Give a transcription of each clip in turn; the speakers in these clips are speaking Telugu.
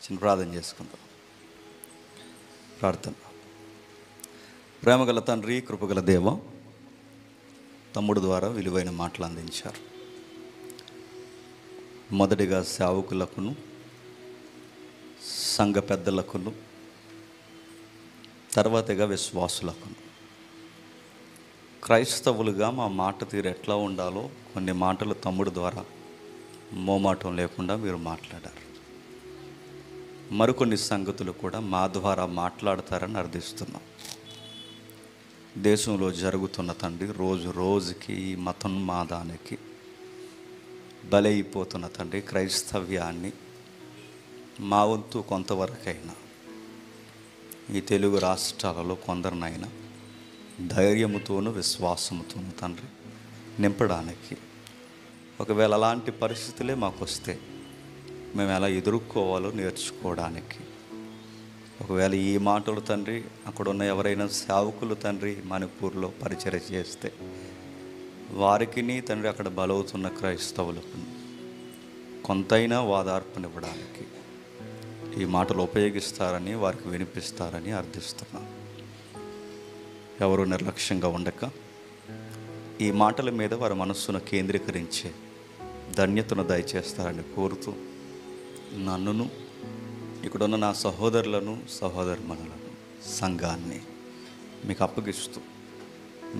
చిన్న ప్రార్థన చేసుకుందాం. ప్రార్థన. ప్రేమగల తండ్రి, కృపగల దేవ, తమ్ముడు ద్వారా విలువైన మాటలు అందించారు. మొదటిగా సేవకులకును, సంఘ పెద్దలకును, తర్వాతగా విశ్వాసులకును, క్రైస్తవులుగా మా మాట తీరు ఎట్లా ఉండాలో కొన్ని మాటలు తమ్ముడు ద్వారా మోమాటం లేకుండా మీరు మాట్లాడారు. మరికొన్ని సంగతులు కూడా మా ద్వారా మాట్లాడతారని అర్థిస్తున్నాం. దేశంలో జరుగుతున్న తండ్రి రోజు రోజుకి ఈ మతోన్మాదానికి బలైపోతున్న తండ్రి క్రైస్తవ్యాన్ని మా వంతు కొంతవరకైనా ఈ తెలుగు రాష్ట్రాలలో కొందరినైనా ధైర్యముతోనూ విశ్వాసముతోనూ తండ్రి నింపడానికి, ఒకవేళ అలాంటి పరిస్థితులే మాకు వస్తే మేము ఎలా ఎదుర్కోవాలో నేర్చుకోవడానికి, ఒకవేళ ఈ మాటలు తండ్రి అక్కడున్న ఎవరైనా సేవకులు తండ్రి మణిపూర్లో పరిచర్య చేస్తే వారికి తండ్రి అక్కడ బలవుతున్న క్రైస్తవులకు కొంతైనా ఓదార్పునివ్వడానికి ఈ మాటలు ఉపయోగిస్తారని, వారికి వినిపిస్తారని అర్థిస్తున్నాం. ఎవరు నిర్లక్ష్యంగా ఉండక ఈ మాటల మీద వారి మనస్సును కేంద్రీకరించే ధన్యతను దయచేస్తారని కోరుతూ నన్నును ఇక్కడున్న నా సహోదరులను సహోదరుమణులను సంఘాన్ని మీకు అప్పగిస్తూ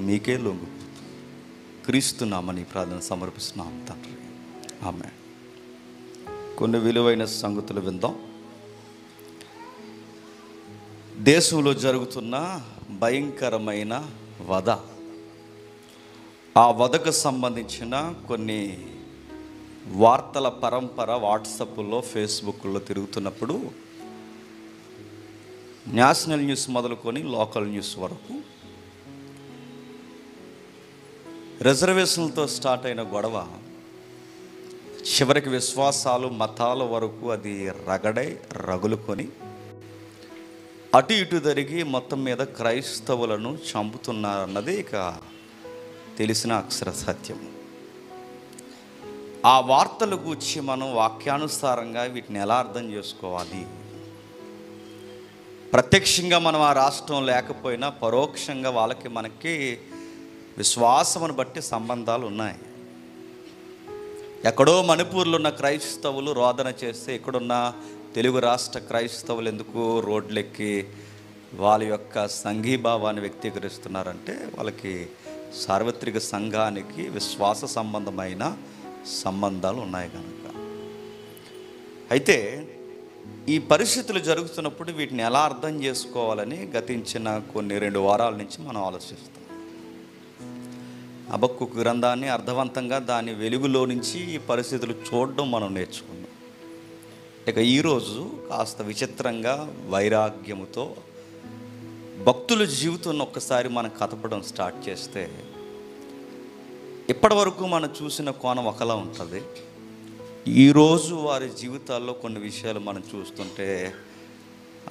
మీకే లొంగిపోతూ క్రీస్తున్నామని ప్రార్థన సమర్పిస్తున్నాం తండ్రి. ఆమేన్. కొన్ని విలువైన సంగతులు విందాం. దేశంలో జరుగుతున్న భయంకరమైన వధ, ఆ వధకు సంబంధించిన కొన్ని వార్తల పరంపర వాట్సాప్లో, ఫేస్బుక్లో తిరుగుతున్నప్పుడు నేషనల్ న్యూస్ మొదలుకొని లోకల్ న్యూస్ వరకు రిజర్వేషన్లతో స్టార్ట్ అయిన గొడవ చివరికి విశ్వాసాలు, మతాల వరకు అది రగులుకొని అటు ఇటు జరిగి మొత్తం మీద క్రైస్తవులను చంపుతున్నారన్నది ఇక తెలిసిన అక్షర సత్యం. ఆ వార్తలు గూర్చి మనం వాక్యానుసారంగా వీటిని ఎలా అర్థం చేసుకోవాలి? ప్రత్యక్షంగా మనం ఆ రాష్ట్రం లేకపోయినా పరోక్షంగా వాళ్ళకి మనకి విశ్వాసమును బట్టి సంబంధాలు ఉన్నాయి. ఎక్కడో మణిపూర్లో ఉన్న క్రైస్తవులు రోదన చేస్తే ఇక్కడున్న తెలుగు రాష్ట్ర క్రైస్తవులు ఎందుకు రోడ్లెక్కి వాళ్ళ యొక్క సంఘీభావాన్ని వ్యక్తీకరిస్తున్నారంటే వాళ్ళకి సార్వత్రిక సంఘానికి విశ్వాస సంబంధమైన సంబంధాలు ఉన్నాయి కనుక. అయితే ఈ పరిస్థితులు జరుగుతున్నప్పుడు వీటిని ఎలా అర్థం చేసుకోవాలని గతించిన కొన్ని 2 వారాల నుంచి మనం ఆలోచిస్తాం. హబక్కూకు గ్రంథాన్ని అర్థవంతంగా దాని వెలుగులో నుంచి ఈ పరిస్థితులు చూడడం మనం నేర్చుకున్నాం. ఇక ఈరోజు కాస్త విచిత్రంగా వైరాగ్యముతో భక్తుల జీవితాన్ని ఒక్కసారి మనం కథపడం స్టార్ట్ చేస్తే ఇప్పటి వరకు మనం చూసిన కోణం ఒకలా ఉంటుంది. ఈరోజు వారి జీవితాల్లో కొన్ని విషయాలు మనం చూస్తుంటే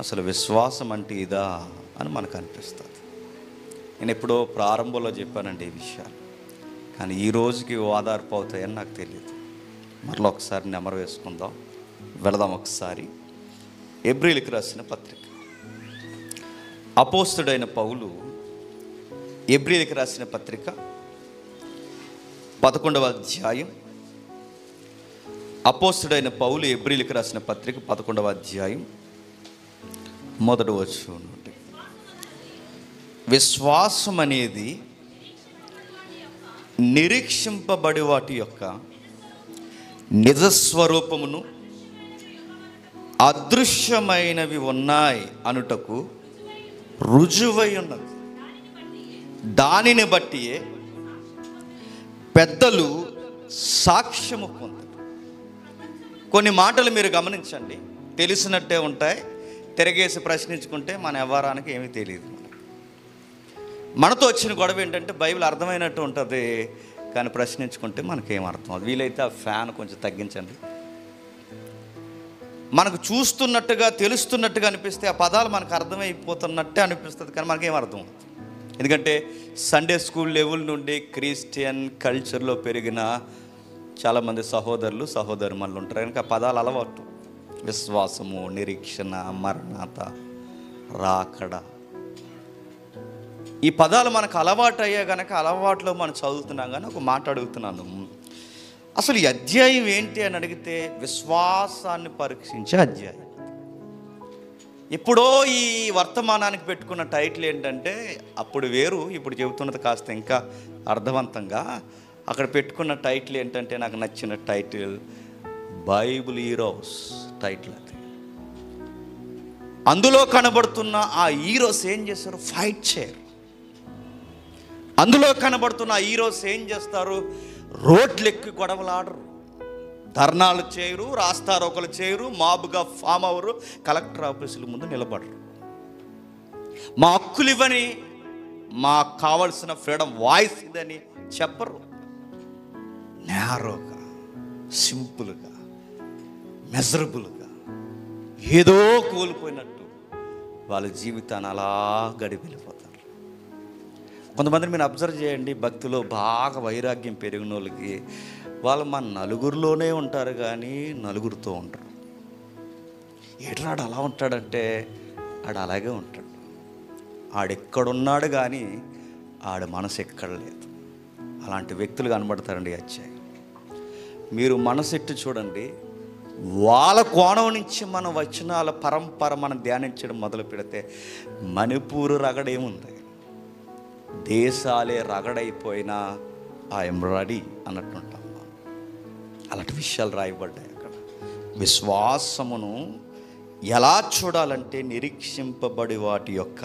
అసలు విశ్వాసం అంటే ఇదా అని మనకు అనిపిస్తుంది. నేను ఎప్పుడో ప్రారంభంలో చెప్పానండి ఈ విషయాలు, కానీ ఈ రోజుకి ఓదార్పు అవుతాయని నాకు తెలియదు. మరలా ఒకసారి నెమరు వేసుకుందాం, వెళదాం. ఒకసారి హెబ్రీయులకు రాసిన పత్రిక, అపోస్తలుడైన పౌలు హెబ్రీయులకు రాసిన పత్రిక 11వ అధ్యాయం. అపోస్తలుడైన పౌలు హెబ్రీయులకు రాసిన పత్రిక 11వ అధ్యాయం మొదటి వచనం నుండి, విశ్వాసం అనేది నిరీక్షింపబడి వాటి యొక్క నిజస్వరూపమును, అదృశ్యమైనవి ఉన్నాయి అనుటకు రుజువై ఉన్నది. దానిని బట్టియే పెద్దలు సాక్ష్యము పొందారు. కొన్ని మాటలు మీరు గమనించండి, తెలిసినట్టే ఉంటాయి. తిరగేసి ప్రశ్నించుకుంటే మన వ్యవహారానికి ఏమీ తెలియదు. మనతో వచ్చిన గొడవ ఏంటంటే బైబిల్ అర్థమైనట్టు ఉంటుంది, కానీ ప్రశ్నించుకుంటే మనకేం అర్థం అవుతుంది. వీలైతే ఆ ఫ్యాన్ కొంచెం తగ్గించండి. మనకు చూస్తున్నట్టుగా తెలుస్తున్నట్టుగా అనిపిస్తే ఆ పదాలు మనకు అర్థమైపోతున్నట్టే అనిపిస్తుంది, కానీ మనకేం అర్థం అవుతుంది. ఎందుకంటే సండే స్కూల్ లెవెల్ నుండి క్రిస్టియన్ కల్చర్లో పెరిగిన చాలామంది సహోదరులు సహోదరుమణులు ఉంటారు కనుక ఆ పదాలు అలవాటు. విశ్వాసము, నిరీక్షణ, మరణత, రాకడ. ఈ పదాలు మనకు అలవాటు అయ్యా కనుక అలవాట్లో మనం చదువుతున్నాం. కానీ ఒక మాట అడుగుతున్నాను, అసలు ఈ అధ్యాయం ఏంటి అని అడిగితే విశ్వాసాన్ని పరీక్షించే అధ్యాయం. ఎప్పుడో ఈ వర్తమానానికి పెట్టుకున్న టైటిల్ ఏంటంటే, అప్పుడు వేరు, ఇప్పుడు చెబుతున్నది కాస్త ఇంకా అర్థవంతంగా. అక్కడ పెట్టుకున్న టైటిల్ ఏంటంటే నాకు నచ్చిన టైటిల్ బైబిల్ హీరోస్ టైటిల్. అది అందులో కనబడుతున్న ఆ హీరోస్ ఏం చేస్తారు? ఫైట్ చేయరు. అందులో కనబడుతున్న ఆ హీరోస్ ఏం చేస్తారు? రోడ్లెక్కి గొడవలాడరు, ధర్నాలు చేయరు, రాస్తారోకలు చేయరు, మాబుగా ఫామ్ అవరు, కలెక్టర్ ఆఫీసుల ముందు నిలబడరు. మా హక్కులు ఇవ్వని, మాకు కావలసిన ఫ్రీడమ్ వాయిస్ ఇదని చెప్పరు. నేరోగా, సింపుల్గా, మెజరబుల్గా, ఏదో కోల్పోయినట్టు వాళ్ళ జీవితాన్ని అలా గడిపెళ్ళిపోతారు. కొంతమందిని మీరు అబ్జర్వ్ చేయండి, భక్తిలో బాగా వైరాగ్యం పెరిగిన వాళ్ళకి వాళ్ళు మన నలుగురిలోనే ఉంటారు కానీ నలుగురితో ఉంటారు. ఏట్రాడు అలా ఉంటాడంటే ఆడు అలాగే ఉంటాడు. ఆడెక్కడున్నాడు కానీ ఆడ మనసు ఎక్కడ లేదు. అలాంటి వ్యక్తులు కనబడతారండి. అచ్చాయి మీరు మనసెట్టు చూడండి. వాళ్ళ కోణం నుంచి మన వచనాల పరంపర మనం ధ్యానించడం మొదలు పెడితే మణిపూర్ రగడేముంది, దేశాలే రగడైపోయినా ఐఎమ్ రెడీ అన్నట్టుంటాం. అలాంటి విషయాలు రాయబడ్డాయి అక్కడ. విశ్వాసమును ఎలా చూడాలంటే నిరీక్షింపబడి వాటి యొక్క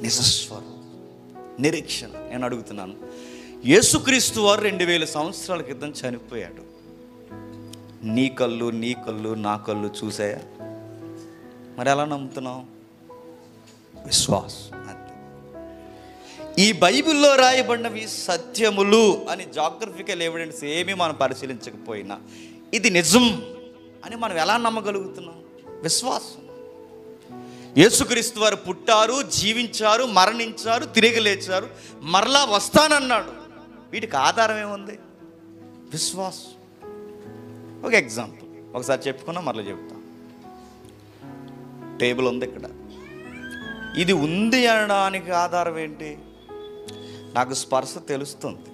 నిజస్వరం, నిరీక్షణ. నేను అడుగుతున్నాను, యేసుక్రీస్తు వారు 2000 సంవత్సరాల క్రితం చనిపోయాడు. నీ కళ్ళు నా కళ్ళు చూసాయా? మరి ఎలా నమ్ముతున్నావు? విశ్వాసం. అంతే. ఈ బైబిల్లో రాయబడినవి సత్యములు అని జాగ్రఫికల్ ఎవిడెన్స్ ఏమీ మనం పరిశీలించకపోయినా ఇది నిజం అని మనం ఎలా నమ్మగలుగుతున్నాం? విశ్వాసం. యేసుక్రీస్తు వారు పుట్టారు, జీవించారు, మరణించారు, తిరిగి లేచారు, మరలా వస్తానన్నాడు. వీటికి ఆధారం ఏముంది? విశ్వాసం. ఒక ఎగ్జాంపుల్ ఒకసారి చెప్పుకున్నా, మరలా చెప్తాం. టేబుల్ ఉంది ఇక్కడ. ఇది ఉంది అనడానికి ఆధారం ఏంటి? నాకు స్పర్శ తెలుస్తుంది.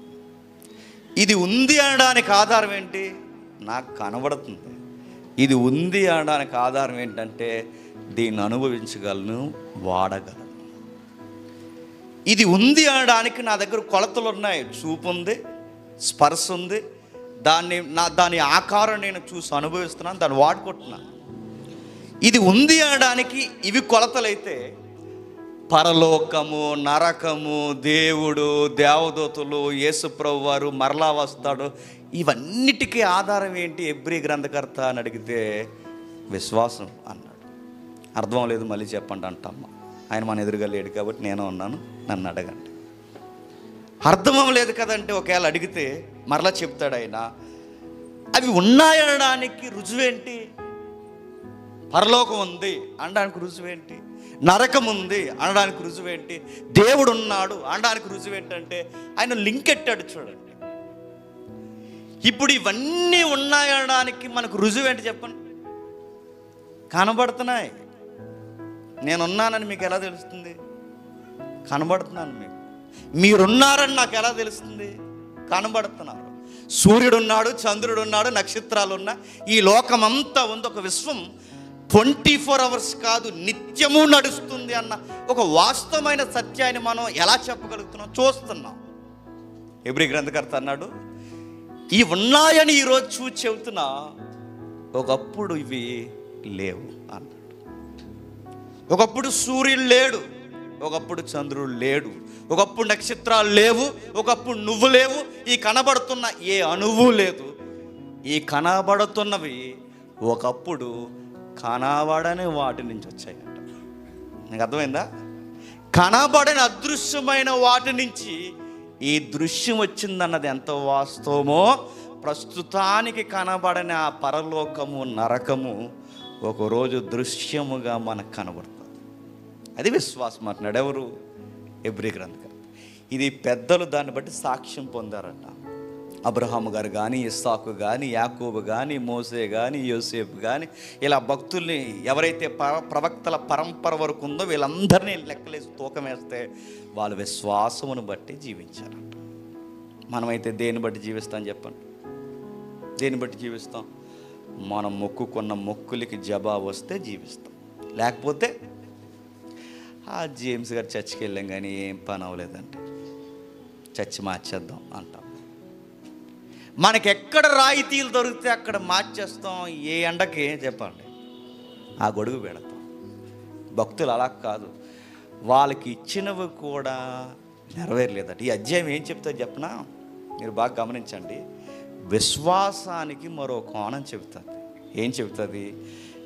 ఇది ఉంది అనడానికి ఆధారం ఏంటి? నాకు కనబడుతుంది. ఇది ఉంది అనడానికి ఆధారం ఏంటంటే దీన్ని అనుభవించగలను, వాడగలను. ఇది అనడానికి నా దగ్గర కొలతలు ఉన్నాయి. చూపు ఉంది, స్పర్శ ఉంది, దాని ఆకారం నేను చూసి అనుభవిస్తున్నాను, దాన్ని వాడుకుంటున్నాను. ఇది ఉంది అనడానికి ఇవి కొలతలైతే పరలోకము, నరకము, దేవుడు, దేవదూతలు, యేసుప్రభు వారు మరలా వస్తాడు, ఇవన్నిటికీ ఆధారం ఏంటి హెబ్రీ గ్రంథకర్త అని అడిగితే విశ్వాసం అన్నాడు. అర్థం లేదు, మళ్ళీ చెప్పండి అంటమ్మ. ఆయన మన ఎదురుగా లేడు కాబట్టి నేను ఉన్నాను, నన్ను అడగండి. అర్థం లేదు కదంటే ఒకవేళ అడిగితే మరలా చెప్తాడు ఆయన. అవి ఉన్నాయనడానికి రుజువేంటి? పరలోకం ఉంది అనడానికి రుజువేంటి? నరకం ఉంది అనడానికి రుజువేంటి? దేవుడు ఉన్నాడు అనడానికి రుజువేంటంటే ఆయన లింక్ ఎట్టాడు చూడండి. ఇప్పుడు ఇవన్నీ ఉన్నాయనడానికి మనకు రుజువేంటి చెప్పండి? కనబడుతున్నాయి. నేనున్నానని మీకు ఎలా తెలుస్తుంది? కనబడుతున్నాను. మీరున్నారని నాకు ఎలా తెలుస్తుంది? కనబడుతున్నారు. సూర్యుడున్నాడు, చంద్రుడున్నాడు, నక్షత్రాలు ఉన్నా, ఈ లోకమంతా ఉంది. ఒక విశ్వం 24 hours కాదు, నిత్యము నడుస్తుంది అన్న ఒక వాస్తవమైన సత్యాన్ని మనం ఎలా చెప్పగలుగుతున్నాం? చూస్తున్నాం. హెబ్రీ గ్రంథకర్త అన్నాడు, ఈ ఉన్నాయని ఈరోజు చూసి చెబుతున్నా, ఒకప్పుడు ఇవి లేవు అన్నాడు. ఒకప్పుడు సూర్యుడు లేడు, ఒకప్పుడు చంద్రుడు లేడు, ఒకప్పుడు నక్షత్రాలు లేవు, ఒకప్పుడు నువ్వు లేవు, ఈ కనబడుతున్న ఏ అణువు లేదు. ఈ కనబడుతున్నవి ఒకప్పుడు కనబడని వాటి నుంచి వచ్చాయంట. నీకు అర్థమైందా? కనబడని అదృశ్యమైన వాటి నుంచి ఈ దృశ్యం వచ్చిందన్నది ఎంత వాస్తవమో, ప్రస్తుతానికి కనబడని ఆ పరలోకము, నరకము ఒకరోజు దృశ్యముగా మనకు కనబడుతుంది. అది విశ్వాసం అంటున్నాడు ఎవరు? హెబ్రీ గ్రంథకర్త. ఇది పెద్దలు దాన్ని బట్టి సాక్ష్యం పొందారట. అబ్రహాము గారు కానీ, ఇస్సాకు కానీ, యాకోబు కానీ, మోసే కానీ, యోసేపు కానీ, ఇలా భక్తుల్ని ఎవరైతే ప్రవక్తల పరంపర వరకు ఉందో వీళ్ళందరినీ లెక్కలేసి తూకం వేస్తే వాళ్ళు విశ్వాసమును బట్టి జీవించారంట. మనమైతే దేన్ని బట్టి జీవిస్తాం చెప్పండి? దేన్ని బట్టి జీవిస్తాం? మనం మొక్కుకున్న మొక్కులకి జవాబు వస్తే జీవిస్తాం. లేకపోతే జేమ్స్ గారు చర్చికి వెళ్ళాం కానీ ఏం పని అవ్వలేదంటే చర్చి మార్చేద్దాం అంటాం. మనకి ఎక్కడ రాయితీలు దొరికితే అక్కడ మార్చేస్తాం. ఏ ఎండకి చెప్పండి ఆ గొడుగు పెడతాం. భక్తులు అలా కాదు, వాళ్ళకి ఇచ్చినవి కూడా నెరవేరలేదట. ఈ అధ్యాయం ఏం చెప్తుంది చెప్పనా? మీరు బాగా గమనించండి. విశ్వాసానికి మరో కోణం చెబుతుంది. ఏం చెబుతుంది?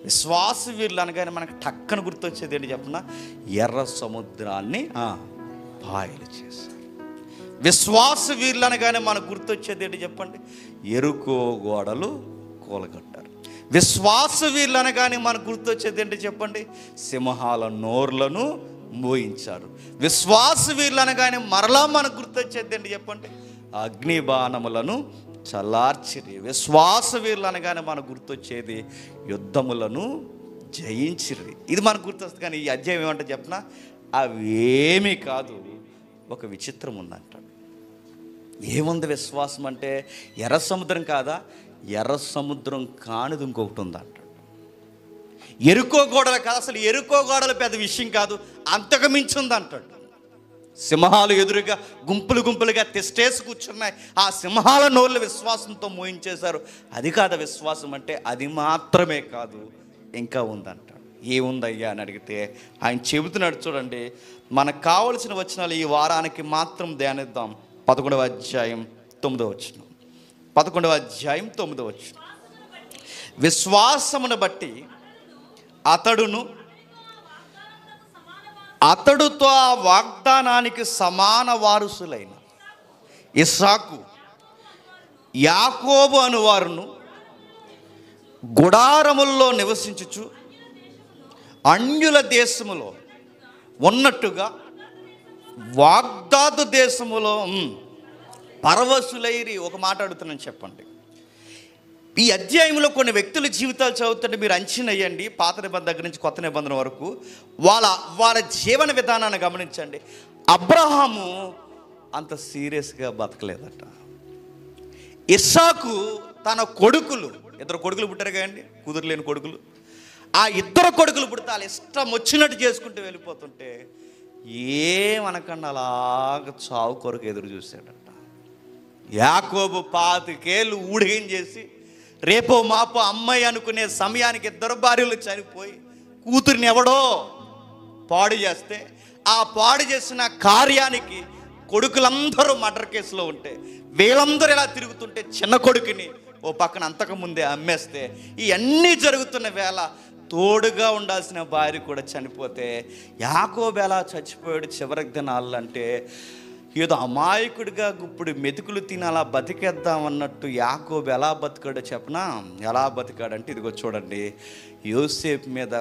విశ్వాస వీరులు అనగానే మనకు టక్కన గుర్తొచ్చేది ఏంటి చెప్పనా? ఎర్ర సముద్రాన్ని పాయలు చేశారు. విశ్వాస వీరులు అనగానే మనకు గుర్తొచ్చేది ఏంటి చెప్పండి? ఎరుకో గోడలు కూలగొట్టారు. విశ్వాస వీరులు అనగానే మనకు గుర్తొచ్చేది ఏంటి చెప్పండి? సింహాల నోర్లను మోయించారు. విశ్వాస వీరులు అనగానే మరలా మనకు గుర్తొచ్చేది ఏంటి చెప్పండి? అగ్ని బాణములను చల్లార్చిరి. విశ్వాస వీరులు అనగానే మనకు గుర్తొచ్చేది యుద్ధములను జయించిరి. ఇది మనకు గుర్తొస్తుంది. కానీ ఈ అధ్యాయం ఏమంటే చెప్పనా? అవేమీ కాదు, ఒక విచిత్రం ఉందంటాడు. ఏముంది విశ్వాసం అంటే? ఎర్ర సముద్రం కాదా? ఎర్ర సముద్రం కానిది ఇంకొకటి ఉందంటాడు. ఎరుకో గోడలు కాదు, అసలు ఎరుకో గోడలు పెద్ద విషయం కాదు, అంతకు మించి ఉందంటాడు. సింహాలు ఎదురుగా గుంపులు గుంపులుగా తెస్టేసి కూర్చున్నాయి. ఆ సింహాల నోళ్ళు విశ్వాసంతో మోయించేశారు. అది కాదు విశ్వాసం అంటే. అది మాత్రమే కాదు, ఇంకా ఉందంటాడు. ఏముందయ్యా అని అడిగితే ఆయన చెబుతున్నాడు. చూడండి, మనకు కావలసిన వచనాలు ఈ వారానికి మాత్రం ధ్యానిద్దాం. 11వ అధ్యాయం 9వ వచనం. 11వ అధ్యాయం 9వ వచనం. విశ్వాసమును బట్టి అతడుతో ఆ వాగ్దానానికి సమాన వారసులైన ఇస్సాకు, యాకోబు అనువారును గుడారముల్లో నివసించుచు అన్యుల దేశములో ఉన్నట్టుగా వాగ్దాదు దేశములో పరవశులైరి. ఒక మాట అడుగుతున్నాను చెప్పండి. ఈ అధ్యాయంలో కొన్ని వ్యక్తుల జీవితాలు చదువుతుంటే మీరు అంచనా వేయండి. పాత నిబంధన దగ్గర నుంచి కొత్త నిబంధన వరకు వాళ్ళ జీవన విధానాన్ని గమనించండి. అబ్రహాము అంత సీరియస్గా బతకలేదట. ఇస్సాకు తన కొడుకులు, 2 కొడుకులు పుట్టారు కదండి, కుదురులేని కొడుకులు. ఆ 2 కొడుకులు పుడితే వాళ్ళు ఇష్టం వచ్చినట్టు చేసుకుంటూ వెళ్ళిపోతుంటే ఏమనకుండా అలాగ చావు కొరకు ఎదురు చూశాడట. యాకోబు 25 ఏళ్ళు ఊడిగం చేసి రేపో మాపో అమ్మాయి అనుకునే సమయానికి 2 భార్యలు చనిపోయి కూతురిని ఎవడో పాడు చేస్తే, ఆ పాడు చేసిన కార్యానికి కొడుకులందరూ మర్డర్ కేసులో ఉంటే, వీళ్ళందరూ ఇలా తిరుగుతుంటే చిన్న కొడుకుని ఓ పక్కన అంతకుముందే అమ్మేస్తే, ఇవన్నీ జరుగుతున్న వేళ తోడుగా ఉండాల్సిన భార్య కూడా చనిపోతే యాకోబు ఎలా చచ్చిపోయాడు చివరికి దినాలంటే ఏదో అమాయకుడిగా గుప్పుడు మెతుకులు తిని అలా బతికేద్దామన్నట్టు యాకోబు ఎలా బతికాడో చెప్పనా? ఎలా బతికాడంటే ఇదిగో చూడండి, యోసేపు మీద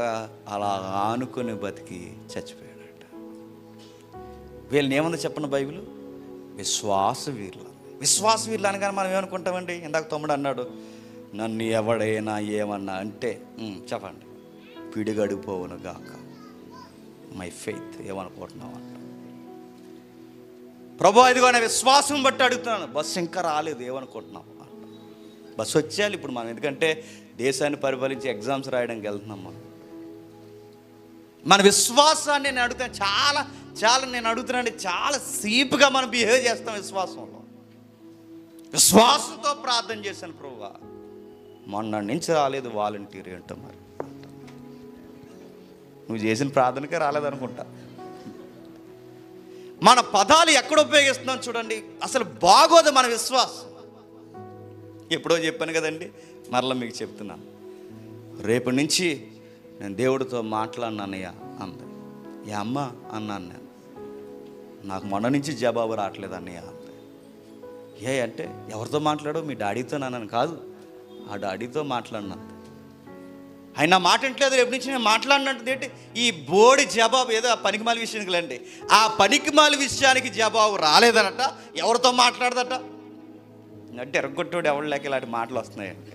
అలా ఆనుకొని బతికి చచ్చిపోయాడట. వీళ్ళని ఏముందో చెప్పండి బైబిల్? విశ్వాస వీరులు. విశ్వాస వీరులు అనగానే మనం ఏమనుకుంటామండి? ఇందాక తమ్ముడు అన్నాడు, నన్ను ఎవడైనా ఏమన్నా అంటే చెప్పండి, పిడిగడిపోవును గాక మై ఫెయిత్. ఏమనుకుంటున్నావు అంట. ప్రభు ఇదిగో నా విశ్వాసం బట్టి అడుగుతున్నాను, బస్సు ఇంకా రాలేదు, ఏమనుకుంటున్నావు అంట. బస్సు వచ్చేయాలి ఇప్పుడు మనం, ఎందుకంటే దేశాన్ని పరిపాలించి ఎగ్జామ్స్ రాయడానికి వెళ్తున్నాం మనం. మన విశ్వాసాన్ని నేను అడుగుతాను, నేను అడుగుతున్నాను, చాలా సీపుగా మనం బిహేవ్ చేస్తాం విశ్వాసంలో. విశ్వాసంతో ప్రార్థన చేశాను ప్రభువా, మొన్న నుంచి రాలేదు వాలంటీర్ ఏంటో మరి. నువ్వు చేసిన ప్రార్థనకే రాలేదనుకుంటా. మన పదాలు ఎక్కడ ఉపయోగిస్తున్నాం చూడండి, అసలు బాగోదు మన విశ్వాసం. ఎప్పుడో చెప్పాను కదండి, మరలా మీకు చెప్తున్నాను. రేపటి నుంచి నేను దేవుడితో మాట్లాడినానయ్యా అంది. ఏ అమ్మ అన్నాను నేను. నాకు మొన్న నుంచి జవాబు రావట్లేదు అన్నయ్య అంది. అంటే ఎవరితో మాట్లాడో? మీ డాడీతో నన్ను కాదు, ఆ డాడీతో మాట్లాడినా. ఆయన నా మాట అంటలేదు, రేపు నుంచి నేను మాట్లాడినట్టు ఏంటి? ఈ బోడి జవాబు ఏదో ఆ పనికిమాలి విషయానికి లేండి, ఆ పనికిమాలి విషయానికి జవాబు రాలేదనట. ఎవరితో మాట్లాడదట? అంటే ఎరగొట్టోడు ఎవరు లేక ఇలాంటి మాటలు వస్తున్నాయండి.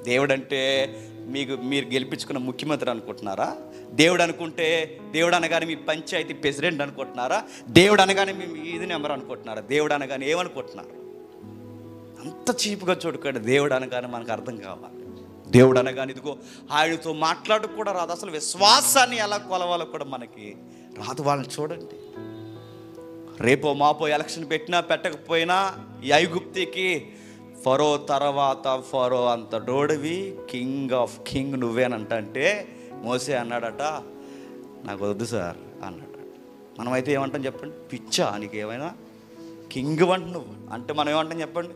దేవుడు అంటే మీరు గెలిపించుకున్న ముఖ్యమంత్రి అనుకుంటున్నారా? దేవుడు అనుకుంటే దేవుడు అనగానే మీ పంచాయతీ ప్రెసిడెంట్ అనుకుంటున్నారా? దేవుడు అనగానే మీ ఇది నెంబర్ అనుకుంటున్నారా? దేవుడు అనగానే ఏమనుకుంటున్నారు? అంత చీపుగా చూడకండి. దేవుడు అనగానే మనకు అర్థం కావాలి. దేవుడు అనగానే ఇదిగో ఆయనతో మాట్లాడు కూడా రాదు. అసలు విశ్వాసాన్ని ఎలా కొలవాలో కూడా మనకి రాదు. వాళ్ళని చూడండి, రేపో మాపో ఎలక్షన్ పెట్టినా పెట్టకపోయినా ఈ ఐగుప్తికి ఫరో తర్వాత ఫరో అంత డోడివి, కింగ్ ఆఫ్ కింగ్ నువ్వేనంట. అంటే మోసే అన్నాడట, నాకు వద్దు సార్ అన్నాడు. మనమైతే ఏమంటాం చెప్పండి? పిచ్చా నీకు ఏమైనా కింగ్ వంట నువ్వు అంటే మనం ఏమంటాం చెప్పండి?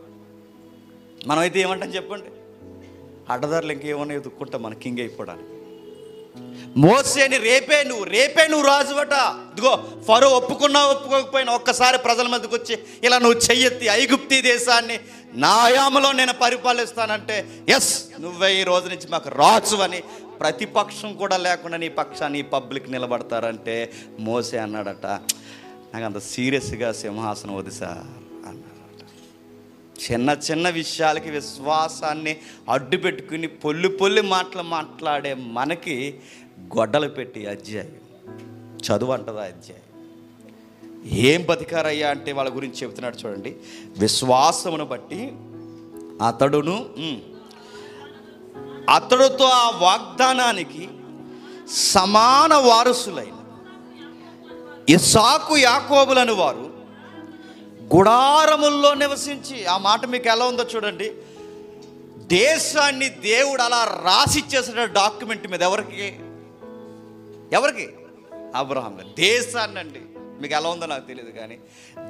మనమైతే ఏమంటాం చెప్పండి? అడ్డదారులు ఇంకేమన్నా ఎదుక్కుంటాం మన కింగ్ అయిపోవడానికి. మోసేని రేపే నువ్వు రాజువట. ఇదిగో ఫరో ఒప్పుకున్నా ఒప్పుకోకపోయినా ఒక్కసారి ప్రజల మధ్యకు వచ్చి ఇలా నువ్వు చెయ్యెత్తి ఐగుప్తీ దేశాన్ని నా ఆయామలో నేను పరిపాలిస్తానంటే ఎస్ నువ్వే ఈ రోజు నుంచి మాకు రాజు అని ప్రతిపక్షం కూడా లేకుండా నీ పక్షాన్ని పబ్లిక్ నిలబడతారంటే మోసే అన్నాడట, నాకు అంత సీరియస్గా సింహాసనం వద్దు సార్ అన్నాడట. చిన్న చిన్న విషయాలకి విశ్వాసాన్ని అడ్డు పెట్టుకుని పొల్లి మాటలు మాట్లాడే మనకి గొడ్డలు పెట్టి అధ్యాయం చదువు అంటదా అధ్యాయం ఏం బతికారయ్యా అంటే వాళ్ళ గురించి చెబుతున్నాడు చూడండి. విశ్వాసమును బట్టి అతడుతో ఆ వాగ్దానానికి సమాన వారసులైన ఇస్సాకు యాకోబులను వారు గుడారముల్లో నివసించి, ఆ మాట మీకు ఎలా ఉందో చూడండి. దేశాన్ని దేవుడు అలా రాసిచ్చేసిన డాక్యుమెంట్ మీద ఎవరికి అబ్రహాం గారు దేశాన్ని అండి. మీకు ఎలా ఉందో నాకు తెలియదు కానీ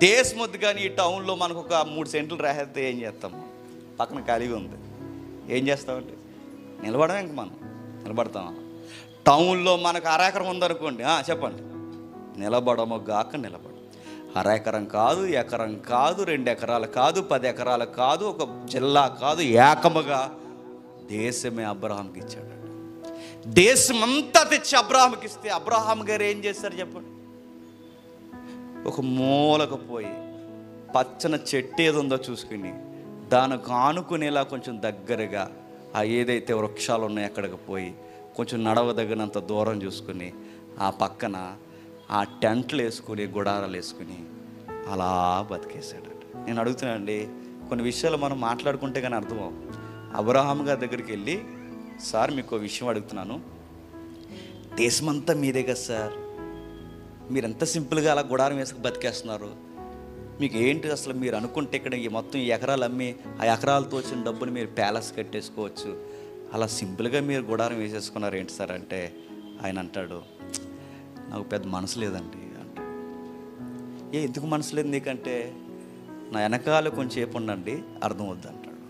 దేశం వద్దు. కానీ ఈ టౌన్లో మనకు ఒక 3 సెంట్లు రాసేస్తే ఏం చేస్తాం? పక్కన ఖాళీగా ఉంది, ఏం చేస్తామంటే నిలబడమే. ఇంక మనం నిలబడతాం. టౌన్లో మనకు అరెకరం ఉందనుకోండి, చెప్పండి, నిలబడము గాక నిలబడు. అరెకరం కాదు, ఎకరం కాదు, 2 ఎకరాలు కాదు, 10 ఎకరాలు కాదు, ఒక జిల్లా కాదు, ఏకముగా దేశమే అబ్రహాంకి ఇచ్చాడు. దేశం అంతా తెచ్చి అబ్రహాంకి ఇస్తే అబ్రహాం గారు ఏం చేశారు చెప్పండి? ఒక మూలకు పోయి పచ్చని చెట్టు ఏది ఉందో చూసుకుని దానికి ఆనుకునేలా కొంచెం దగ్గరగా ఆ ఏదైతే వృక్షాలు ఉన్నాయో అక్కడికి పోయి కొంచెం నడవదగినంత దూరం చూసుకుని ఆ పక్కన ఆ టెంట్లు వేసుకుని గుడారాలు వేసుకుని అలా బతికేశాడట. నేను అడుగుతున్నానండి, కొన్ని విషయాలు మనం మాట్లాడుకుంటే కానీ అర్థం. అబ్రహాం గారి దగ్గరికి వెళ్ళి, సార్ మీకు విషయం అడుగుతున్నాను, దేశమంతా మీదే కదా సార్, మీరు ఎంత సింపుల్గా అలా గుడారం వేసుకు బతికేస్తున్నారు, మీకు ఏంటి అసలు? మీరు అనుకుంటే ఇక్కడ ఈ మొత్తం ఈ ఎకరాలు అమ్మి ఆ ఎకరాలతో వచ్చిన డబ్బుని మీరు ప్యాలెస్ కట్టేసుకోవచ్చు, అలా సింపుల్గా మీరు గుడారం వేసేసుకున్నారు ఏంటి సార్ అంటే ఆయన అంటాడు, నాకు పెద్ద మనసు లేదండి అంట. ఎందుకు మనసు లేదు నీకంటే, నా వెనకాల కొంచెం సేపు ఉండండి అర్థం వద్దు అంటాడు.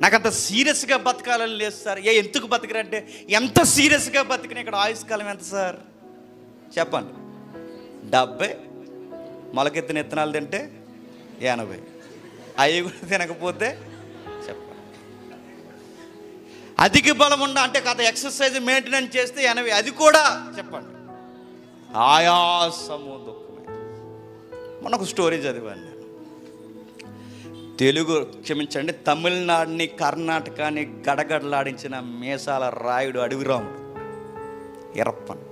నాకు అంత సీరియస్గా బతకాలని లేదు సార్. ఎందుకు బతకరంటే, ఎంత సీరియస్గా బతికిన ఇక్కడ ఆయుష్కాలం ఎంత సార్ చెప్పండి? 70, మొలకెత్తిన విత్తనాలు తింటే 80, అవి కూడా తినకపోతే చెప్పండి. అధిక బలం అంటే కథ ఎక్సర్సైజ్ మెయింటెనెన్స్ చేస్తే 80, అది కూడా చెప్పండి ఆయాసము దుఃఖమే. మనకు స్టోరీ చదివాను నేను. క్షమించండి, తమిళనాడుని కర్ణాటకని గడగడలాడించిన మీసాల రాయుడు అడవిరాముడు ఎరప్పన్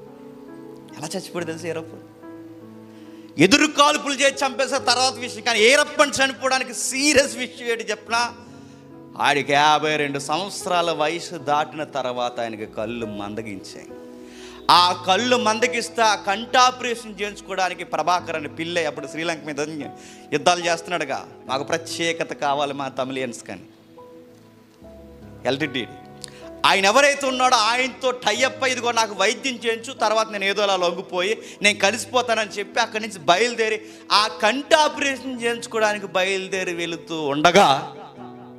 ఎలా చచ్చిపోయాడు తెలుసు? ఎరప్పన్ ఎదురు కాల్పులు చేసి చంపేసే తర్వాత విషయం. కానీ ఏరప్పని చనిపోవడానికి సీరియస్ విషయం ఏంటి చెప్పినా, ఆడికి 52 సంవత్సరాల వయసు దాటిన తర్వాత ఆయనకి కళ్ళు మందగించాయి. ఆ కళ్ళు మందగిస్తే ఆ కంటాపరేషన్ చేయించుకోవడానికి ప్రభాకర్ అని పిల్లే అప్పుడు శ్రీలంక మీద యుద్ధాలు చేస్తున్నాడుగా, మాకు ప్రత్యేకత కావాలి మా తమిళియన్స్ కానీ ఎల్టీటీ ఆయన ఎవరైతే ఉన్నాడో ఆయనతో టైఅప్ ఇదిగో నాకు వైద్యం చేయించు, తర్వాత నేను ఏదో అలా లొంగిపోయి నేను కలిసిపోతానని చెప్పి అక్కడి నుంచి బయలుదేరి ఆ కంటి ఆపరేషన్ చేయించుకోవడానికి బయలుదేరి వెళుతూ ఉండగా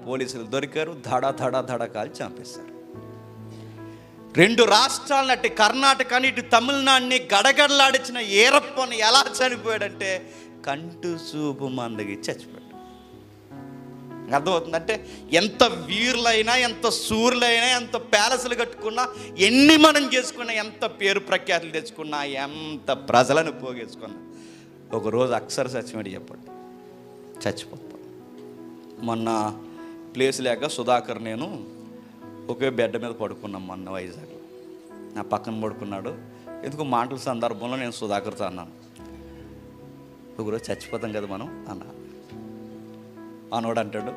పోలీసులు దొరికారు, ధడ కాల్చి చంపేశారు. 2 రాష్ట్రాలను అటు కర్ణాటకని ఇటు తమిళనాడుని గడగడలాడించిన ఏరప్పని ఎలా చనిపోయాడంటే కంటు చూపు మందగి చచ్చిపోయాడు. అర్థమవుతుందంటే ఎంత వీరులైనా, ఎంత సూర్యులైనా, ఎంత ప్యాలెస్లు కట్టుకున్నా, ఎన్ని మనం చేసుకున్నా, ఎంత పేరు ప్రఖ్యాతులు తెచ్చుకున్నా, ఎంత ప్రజలను పోగేసుకున్నా, ఒకరోజు అక్షర సత్యమేంటి చెప్పండి, చచ్చిపోతాం. మొన్న ప్లేస్ లేక సుధాకర్ నేను ఒకే బెడ్ మీద పడుకున్నాం మొన్న వైజాగ్. నా పక్కన పడుకున్నాడు. ఎందుకు మాటల సందర్భంలో నేను సుధాకర్తో అన్నాను, ఒకరోజు చచ్చిపోతాం కదా మనం అన్న. అనోడు అంటాడు,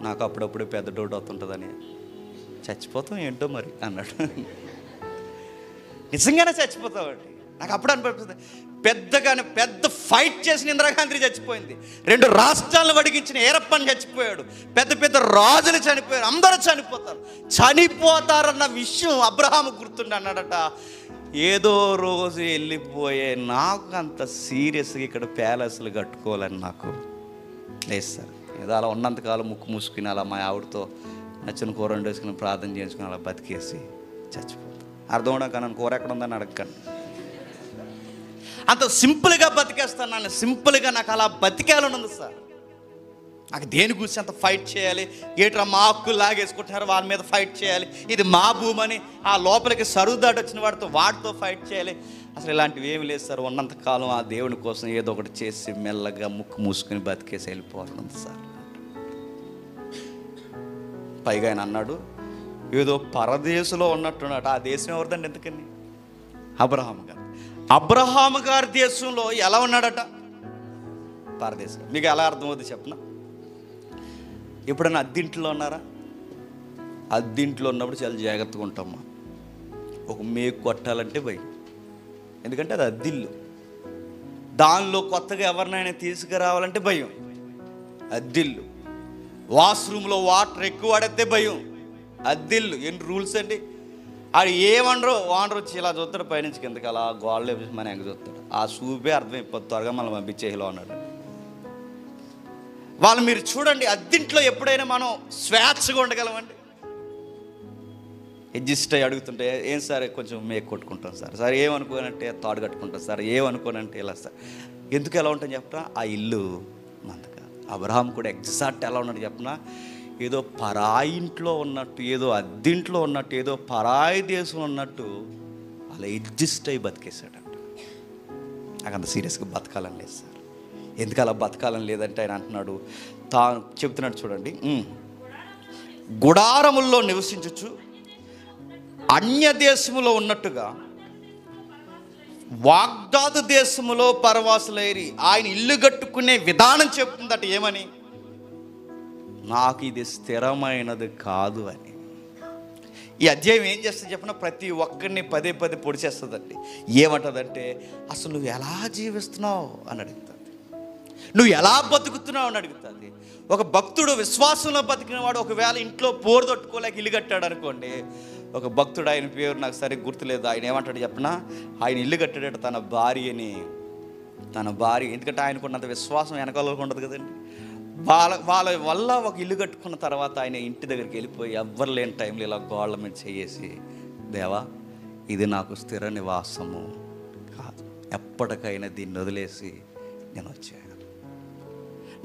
నాకు అప్పుడప్పుడు పెద్ద డౌట్ అవుతుంటుందని. చచ్చిపోతాం ఏంటో మరి అన్నాడు. నిజంగానే చచ్చిపోతామండి. నాకు అప్పుడు అనిపిస్తుంది, పెద్ద ఫైట్ చేసిన ఇందిరాగాంధీ చచ్చిపోయింది, 2 రాష్ట్రాలను వడిగించిన ఏరప్పని చచ్చిపోయాడు, పెద్ద రాజులు చనిపోయారు, అందరూ చనిపోతారన్న విషయం అబ్రహాము గుర్తుండి అన్నాడట. ఏదో రోజు వెళ్ళిపోయే నాకు అంత సీరియస్గా ఇక్కడ ప్యాలెస్లు కట్టుకోవాలని నాకు లేదు సార్. ఏదో అలా ఉన్నంతకాలం ముక్కు మూసుకుని అలా మా ఆవిడతో నచ్చిన కూర వండేసుకుని ప్రార్థన చేసుకుని అలా బతికేసి చచ్చిపోతాం. అర్థం అవడం కానీ కూర ఎక్కడ ఉందని అడగండి. అంత సింపుల్గా బతికేస్తాను. నన్ను సింపుల్గా నాకు అలా బతికేయాలని ఉంది సార్. నాకు దేని గురించి అంత ఫైట్ చేయాలి, ఏట్రా మా హక్కులు లాగేసుకుంటున్నారు వాళ్ళ మీద ఫైట్ చేయాలి, ఇది మా భూమి అని ఆ లోపలికి సరువు దాటి వచ్చిన వాటితో ఫైట్ చేయాలి. అసలు ఇలాంటివి ఏమి లేదు సార్. ఉన్నంతకాలం ఆ దేవుని కోసం ఏదో ఒకటి చేసి మెల్లగా ముక్కు మూసుకుని బతికేసి వెళ్ళిపోతుంది సార్. పైగా ఆయన అన్నాడు, ఏదో పరదేశంలో ఉన్నట్టున్నాడు. ఆ దేశం ఎవరిదండి? ఎందుకని? అబ్రహాము గారు. అబ్రహాము గారి దేశంలో ఎలా ఉన్నాడట? పరదేశం. మీకు ఎలా అర్థమవుతుంది చెప్పనా? ఎప్పుడైనా అద్దింట్లో ఉన్నారా? అద్దింట్లో ఉన్నప్పుడు చాలా జాగ్రత్తగా ఉంటామా. ఒక మేకు కొట్టాలంటే భయం, ఎందుకంటే అది అద్దిల్లు. దానిలో కొత్తగా ఎవరినైనా తీసుకురావాలంటే భయం, అద్దిల్లు. వాష్రూమ్లో వాటర్ ఎక్కువ వాడితే భయం, అద్దిల్లు. ఎన్ని రూల్స్ అండి. ఆడు ఏమనరు, వానరు వచ్చి ఇలా చూస్తాడు, పైనుంచి కిందకి అలా గోడలు మన ఎంగ చూస్తాడు. ఆ చూపే అర్థమైపోతుంది, త్వరగా మనం పంపించేలో అన్నాడు. వాళ్ళు మీరు చూడండి, అద్దింట్లో ఎప్పుడైనా మనం స్వేచ్ఛగా ఉండగలమండి? అడ్జస్ట్ అయ్యి అడుగుతుంటే, ఏం సార్ కొంచెం మేకు కొట్టుకుంటాం సార్, సార్ ఏమనుకోనంటే తాడు కట్టుకుంటాం సార్, ఏమనుకోనంటే ఇలా సార్. ఎందుకు ఎలా ఉంటుంది చెప్పనా? ఆ ఇల్లు మందగా. అబ్రహాం కూడా ఎగ్జాక్ట్ ఎలా ఉన్నాడు చెప్పనా? ఏదో పరాయి ఇంట్లో ఉన్నట్టు, ఏదో అద్దింట్లో ఉన్నట్టు, ఏదో పరాయి దేశం ఉన్నట్టు అలా అడ్జస్ట్ అయ్యి బతికేశాడంట. నాకు అంత సీరియస్గా బతకాలని లేదు సార్. ఎందుకు అలా బతకాలని లేదంటే ఆయన అంటున్నాడు, తాను చెప్తున్నాడు చూడండి, గుడారముల్లో నివసించచ్చు అన్య దేశములో ఉన్నట్టుగా వాగ్దాదు దేశములో పరవాసులైరి. ఆయన ఇల్లు కట్టుకునే విధానం చెప్తుందట. ఏమని? నాకు ఇది స్థిరమైనది కాదు అని. ఈ అధ్యాయం ఏం చేస్తుంది చెప్పిన? ప్రతి ఒక్కరిని పదే పొడి చేస్తుందండి. ఏమంటుందంటే, అసలు నువ్వు ఎలా జీవిస్తున్నావు అని అడుగుతుంది, నువ్వు ఎలా బతుకుతున్నావు అని అడుగుతుంది. ఒక భక్తుడు విశ్వాసంలో బతికినవాడు ఒకవేళ ఇంట్లో పోరు తట్టుకోలేక ఇల్లు కట్టాడు అనుకోండి. ఒక భక్తుడు, ఆయన పేరు నాకు సరిగ్గా గుర్తులేదు, ఆయన ఏమంటాడు చెప్పనా? ఆయన ఇల్లు కట్టాడట తన భార్య, ఎందుకంటే ఆయనకున్నంత విశ్వాసం వెనకాలకు ఉండదు కదండి. వాళ్ళ వల్ల ఒక ఇల్లు కట్టుకున్న తర్వాత ఆయన ఇంటి దగ్గరికి వెళ్ళిపోయి ఎవ్వరు లేని టైంలో ఇలా గోళ్ళ మీద చేసి, దేవా ఇది నాకు స్థిర నివాసము కాదు, ఎప్పటికైనా దీన్ని వదిలేసి నేను వచ్చాను.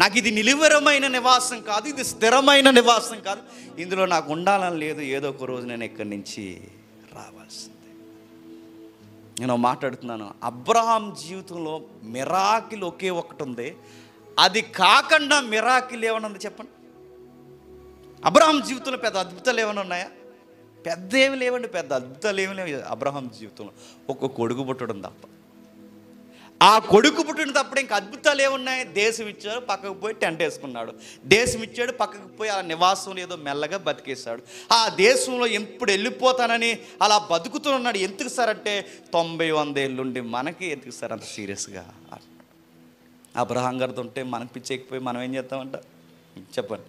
నాకు ఇది నిలువరమైన నివాసం కాదు, ఇది స్థిరమైన నివాసం కాదు, ఇందులో నాకు ఉండాలని లేదు, ఏదో ఒక రోజు నేను ఇక్కడి నుంచి రావాల్సిందే. నేను మాట్లాడుతున్నాను, అబ్రహాం జీవితంలో మిరాకిల్ ఒకే ఒకటి ఉంది. అది కాకుండా మిరాకిల్ ఏమైనా ఉంది చెప్పండి? అబ్రహాం జీవితంలో పెద్ద అద్భుతాలు ఏమైనా ఉన్నాయా? పెద్ద ఏమి లేవండి, పెద్ద అద్భుతాలు ఏమి లేవు అబ్రహాం జీవితంలో. ఒక కొడుకు పుట్టడం తప్ప. ఆ కొడుకు పుట్టిన తప్పుడు ఇంకా అద్భుతాలు ఏమున్నాయి? దేశం ఇచ్చాడు, పక్కకు పోయి టెంట్ వేసుకున్నాడు. దేశం ఇచ్చాడు, పక్కకు పోయి ఆ నివాసంలో ఏదో మెల్లగా బతికేశాడు. ఆ దేశంలో ఎప్పుడు వెళ్ళిపోతానని అలా బతుకుతున్నాడు. ఎందుకు సార్ అంటే 90-100 ఏళ్ళుండి మనకి ఎందుకు సార్ అంత సీరియస్గా? అబ్రహాం గారితో ఉంటే మనకు పిచ్చెక్కిపోయి మనం ఏం చేస్తామంట చెప్పండి?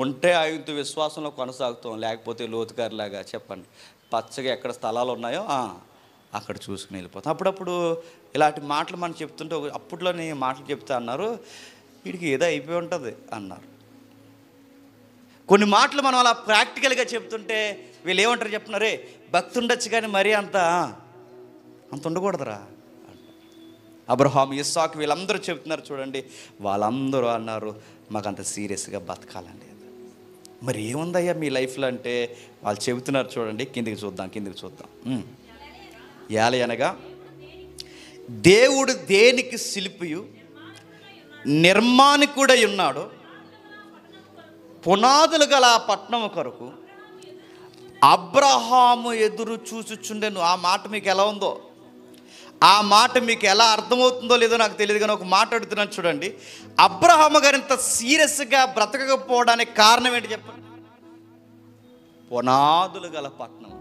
ఉంటే ఆయనతో విశ్వాసంలో కొనసాగుతాం, లేకపోతే లోతుగారిలాగా చెప్పండి పచ్చగా ఎక్కడ స్థలాలు ఉన్నాయో అక్కడ చూసుకుని వెళ్ళిపోతాం. అప్పుడప్పుడు ఇలాంటి మాటలు మనం చెప్తుంటే, అప్పట్లోనే మాటలు చెప్తా అన్నారు, వీడికి ఏదో అయిపోయి ఉంటుంది అన్నారు. కొన్ని మాటలు మనం అలా ప్రాక్టికల్గా చెప్తుంటే వీళ్ళు ఏమంటారు చెప్తున్నారే, భక్తి ఉండొచ్చు కానీ మరీ అంత ఉండకూడదురా. అబ్రహాం, ఇస్సాకు వీళ్ళందరూ చెప్తున్నారు చూడండి, వాళ్ళందరూ అన్నారు మాకు అంత సీరియస్గా బతకాలని లేదు. మరి ఏముందయ్యా మీ లైఫ్లో అంటే వాళ్ళు చెబుతున్నారు చూడండి. కిందికి చూద్దాం. ఏలయనగా దేవుడు దేనికి శిల్పియు నిర్మాణికుడై ఉన్నాడో పునాదులు గల ఆ పట్టణం కొరకు అబ్రహాము ఎదురు చూచుచుండెను. ఆ మాట మీకు ఎలా ఉందో, ఆ మాట మీకు ఎలా అర్థమవుతుందో లేదో నాకు తెలియదు, కానీ ఒక మాట అడుగుతున్నాను చూడండి. అబ్రహాము గారు ఇంత సీరియస్గా బ్రతకకపోవడానికి కారణం ఏంటి చెప్పండి? పునాదులు గల పట్టణం.